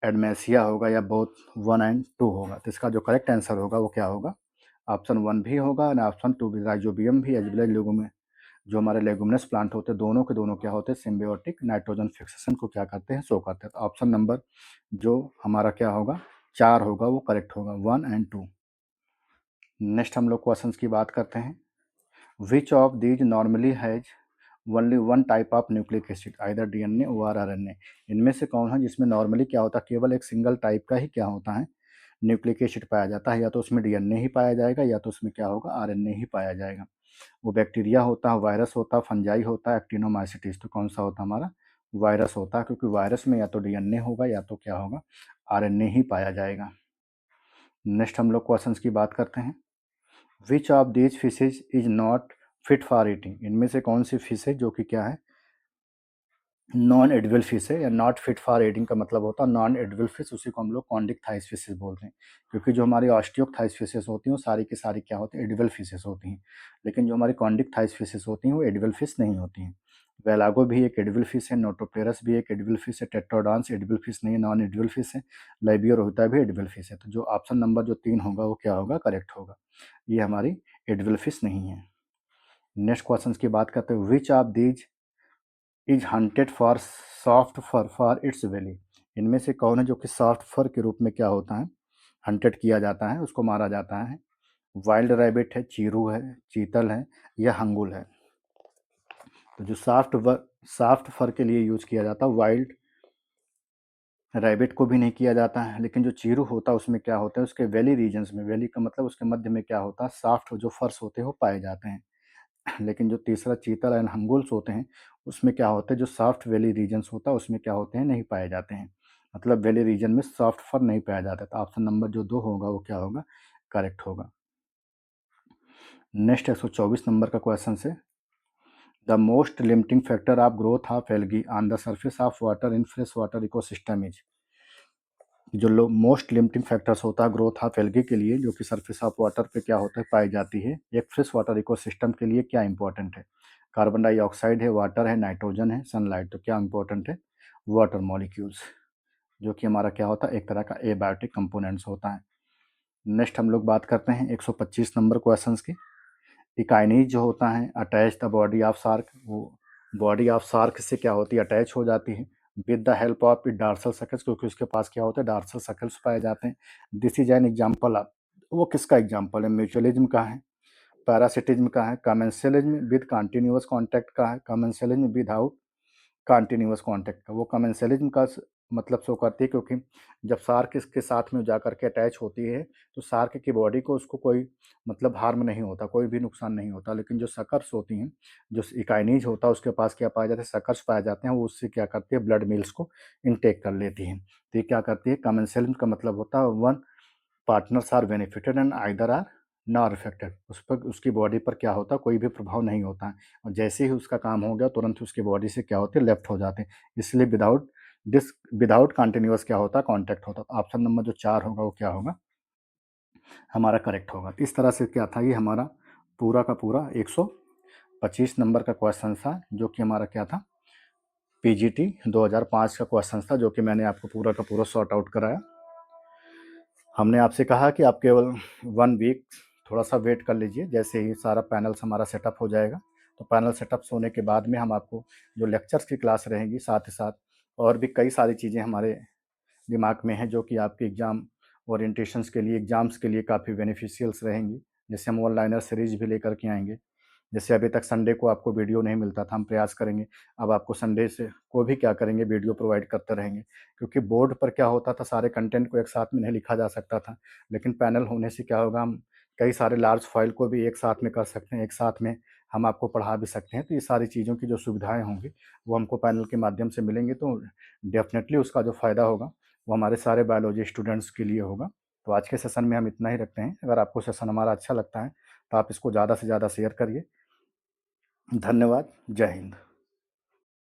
A: एडमेसिया होगा या बोथ 1 एंड 2 होगा? तो इसका जो करेक्ट आंसर होगा वो क्या होगा? ऑप्शन 1 भी होगा और ऑप्शन 2 भी। राइजोबियम भी एज वेल एज लेगुमिन, जो हमारे लेगुमिनस प्लांट होते हैं दोनों के दोनों क्या होते हैं? सिम्बायोटिक नाइट्रोजन फिक्सेशन को क्या करते हैं? शो करते हैं। तो ऑप्शन नंबर जो हमारा क्या होगा? 4 होगा, वो करेक्ट होगा, 1 एंड 2। नेक्स्ट हम लोग क्वेश्चन की बात करते हैं, which of these normally has only one type of nucleic acid either DNA और आरएनए, इनमें से कौन है जिसमें नॉर्मली क्या होता है? केवल एक सिंगल टाइप का ही क्या होता है? न्यूक्लिक एसिड पाया जाता है। या तो उसमें डीएनए ही पाया जाएगा या तो उसमें क्या होगा? आरएनए ही पाया जाएगा। वो बैक्टीरिया होता है, वायरस होता है, फंजाई होता है, एक्टिनोमाइसिटिस। तो कौन सा होता है हमारा? वायरस होता है, क्योंकि वायरस में या तो डीएनए होगा या तो क्या होगा? आरएनए ही पाया जाएगा। नेक्स्ट हम लोग क्वेश्चन की बात करते हैं, which of these fishes is not fit for eating, इनमें से कौन सी फिश है जो कि क्या है? नॉन एडिबल फिश है। या नॉट फिट फॉर ईटिंग का मतलब होता है नॉन एडिबल फिश, उसी को हम लोग कॉन्डिक थाइस फिशेस बोलते हैं। क्योंकि जो हमारी ऑस्टियोक थाइस फिशेस होती हैं वो सारी की सारी क्या होती है? एडिबल फिशेस होती हैं। लेकिन जो हमारी कॉन्डिक थाइस फिशेस होती हैं वो एडिबल फिश नहीं होती हैं। वेलागो भी एक एडिबल फिश है, नोटोप्टेरस भी एक एडिबल फिश है, टेट्रोडॉन्स एडिबल फिश नहीं है, नॉन एडिबल फिश है, लाइबियोरोहिता भी एडिबल फिश है। तो जो ऑप्शन नंबर जो 3 होगा वो क्या होगा? करेक्ट होगा, ये हमारी एडिबल फिश नहीं है। नेक्स्ट क्वेश्चन की बात करते हैं, which of these is hunted for soft fur for its value, इनमें से कौन है जो कि सॉफ्ट फर के रूप में क्या होता है? हंटेड किया जाता है, उसको मारा जाता है। वाइल्ड रैबिट है, चीरू है, चीतल है या हंगुल है? तो जो सॉफ्ट फर के लिए यूज किया जाता है, वाइल्ड रैबिट को भी नहीं किया जाता है। लेकिन जो चीरू होता है उसमें क्या होता है? उसके वैली रीजन्स में, वैली का मतलब उसके मध्य में क्या होता है? सॉफ्ट जो फर्स होते हैं वो पाए जाते हैं। लेकिन जो तीसरा चीतल एंड हंगुल्स होते हैं उसमें क्या होता है? जो सॉफ्ट वैली रीजन्स होता है उसमें क्या होते हैं? नहीं पाए जाते हैं। मतलब वैली रीजन में सॉफ्ट फर नहीं पाया जाता। तो ऑप्शन नंबर जो 2 होगा वो क्या होगा? करेक्ट होगा। नेक्स्ट 124 नंबर का क्वेश्चन है, the most limiting factor of growth of algae on the surface of water in fresh water ecosystem is, जो मोस्ट लिमिटिंग फैक्टर्स होता है ग्रोथ ऑफ एल्गी के लिए जो कि सरफेस ऑफ वाटर पे क्या होता है? पाई जाती है, एक फ्रेश वाटर इकोसिस्टम के लिए क्या इंपॉर्टेंट है? कार्बन डाइऑक्साइड है, वाटर है, नाइट्रोजन है, सनलाइट। तो क्या इंपॉर्टेंट है? वाटर मॉलिक्यूल्स, जो कि हमारा क्या होता है? एक तरह का एबायोटिक कंपोनेंट्स होता है। नेक्स्ट हम लोग बात करते हैं 125 नंबर क्वेश्चंस की, इकाइनीज जो होता है attach the body of shark, वो बॉडी ऑफ शार्क से क्या होती है? अटैच हो जाती है with the help of it dorsal circles, क्योंकि उसके पास क्या होता है? डार्सल सर्कल्स पाए जाते हैं। This is an example of, वो किसका एग्जाम्पल है? म्यूचुअलिज्म का है, पैरासिटिज्म का है, कमेंसलिज्म विद कॉन्टिन्यूअस कॉन्टैक्ट का है, कमेंसलिज्म विदाउट कॉन्टिन्यूअस कॉन्टैक्ट का। वो कमेंसलिज्म का मतलब शो करती है, क्योंकि जब शार्क इसके साथ में जा करके अटैच होती है तो शार्क की बॉडी को उसको कोई मतलब हार्म नहीं होता, कोई भी नुकसान नहीं होता। लेकिन जो सकर्स होती हैं, जो इकाइनीज होता है उसके पास क्या पाया जाता है, सकर्स पाए जाते हैं, वो उससे क्या करती है, ब्लड मील्स को इनटेक कर लेती हैं। तो ये क्या करती है, कमेंसलिन का मतलब होता है one partners are benefited and either are not affected. उस पर उसकी बॉडी पर क्या होता है, कोई भी प्रभाव नहीं होता है, और जैसे ही उसका काम हो गया तुरंत उसकी बॉडी से क्या होते हैं, लेफ्ट हो जाते हैं। इसलिए विदाउट कंटिन्यूअस क्या होता है, कॉन्टैक्ट होता है। ऑप्शन नंबर जो 4 होगा वो क्या होगा, हमारा करेक्ट होगा। इस तरह से क्या था, ये हमारा पूरा का पूरा 125 नंबर का क्वेश्चन था, जो कि हमारा क्या था, पीजीटी 2005 का क्वेश्चन था, जो कि मैंने आपको पूरा का पूरा सॉर्ट आउट कराया। हमने आपसे कहा कि आप केवल 1 वीक थोड़ा सा वेट कर लीजिए, जैसे ही सारा पैनल्स हमारा सेटअप हो जाएगा। तो पैनल सेटअप होने के बाद में हम आपको जो लेक्चर्स की क्लास रहेंगी, साथ ही साथ और भी कई सारी चीज़ें हमारे दिमाग में हैं, जो कि आपके एग्ज़ाम ओरिएंटेशंस के लिए, एग्ज़ाम्स के लिए काफ़ी बेनिफिशियल्स रहेंगी। जैसे हम वन लाइनर सीरीज़ भी लेकर के आएंगे। जैसे अभी तक संडे को आपको वीडियो नहीं मिलता था, हम प्रयास करेंगे अब आपको संडे से को भी क्या करेंगे, वीडियो प्रोवाइड करते रहेंगे। क्योंकि बोर्ड पर क्या होता था, सारे कंटेंट को एक साथ में नहीं लिखा जा सकता था, लेकिन पैनल होने से क्या होगा, हम कई सारे लार्ज फाइल को भी एक साथ में कर सकते हैं, एक साथ में हम आपको पढ़ा भी सकते हैं। तो ये सारी चीज़ों की जो सुविधाएं होंगी वो हमको पैनल के माध्यम से मिलेंगी, तो डेफिनेटली उसका जो फ़ायदा होगा वो हमारे सारे बायोलॉजी स्टूडेंट्स के लिए होगा। तो आज के सेशन में हम इतना ही रखते हैं। अगर आपको सेशन हमारा अच्छा लगता है तो आप इसको ज़्यादा से ज़्यादा शेयर करिए। धन्यवाद। जय हिंद।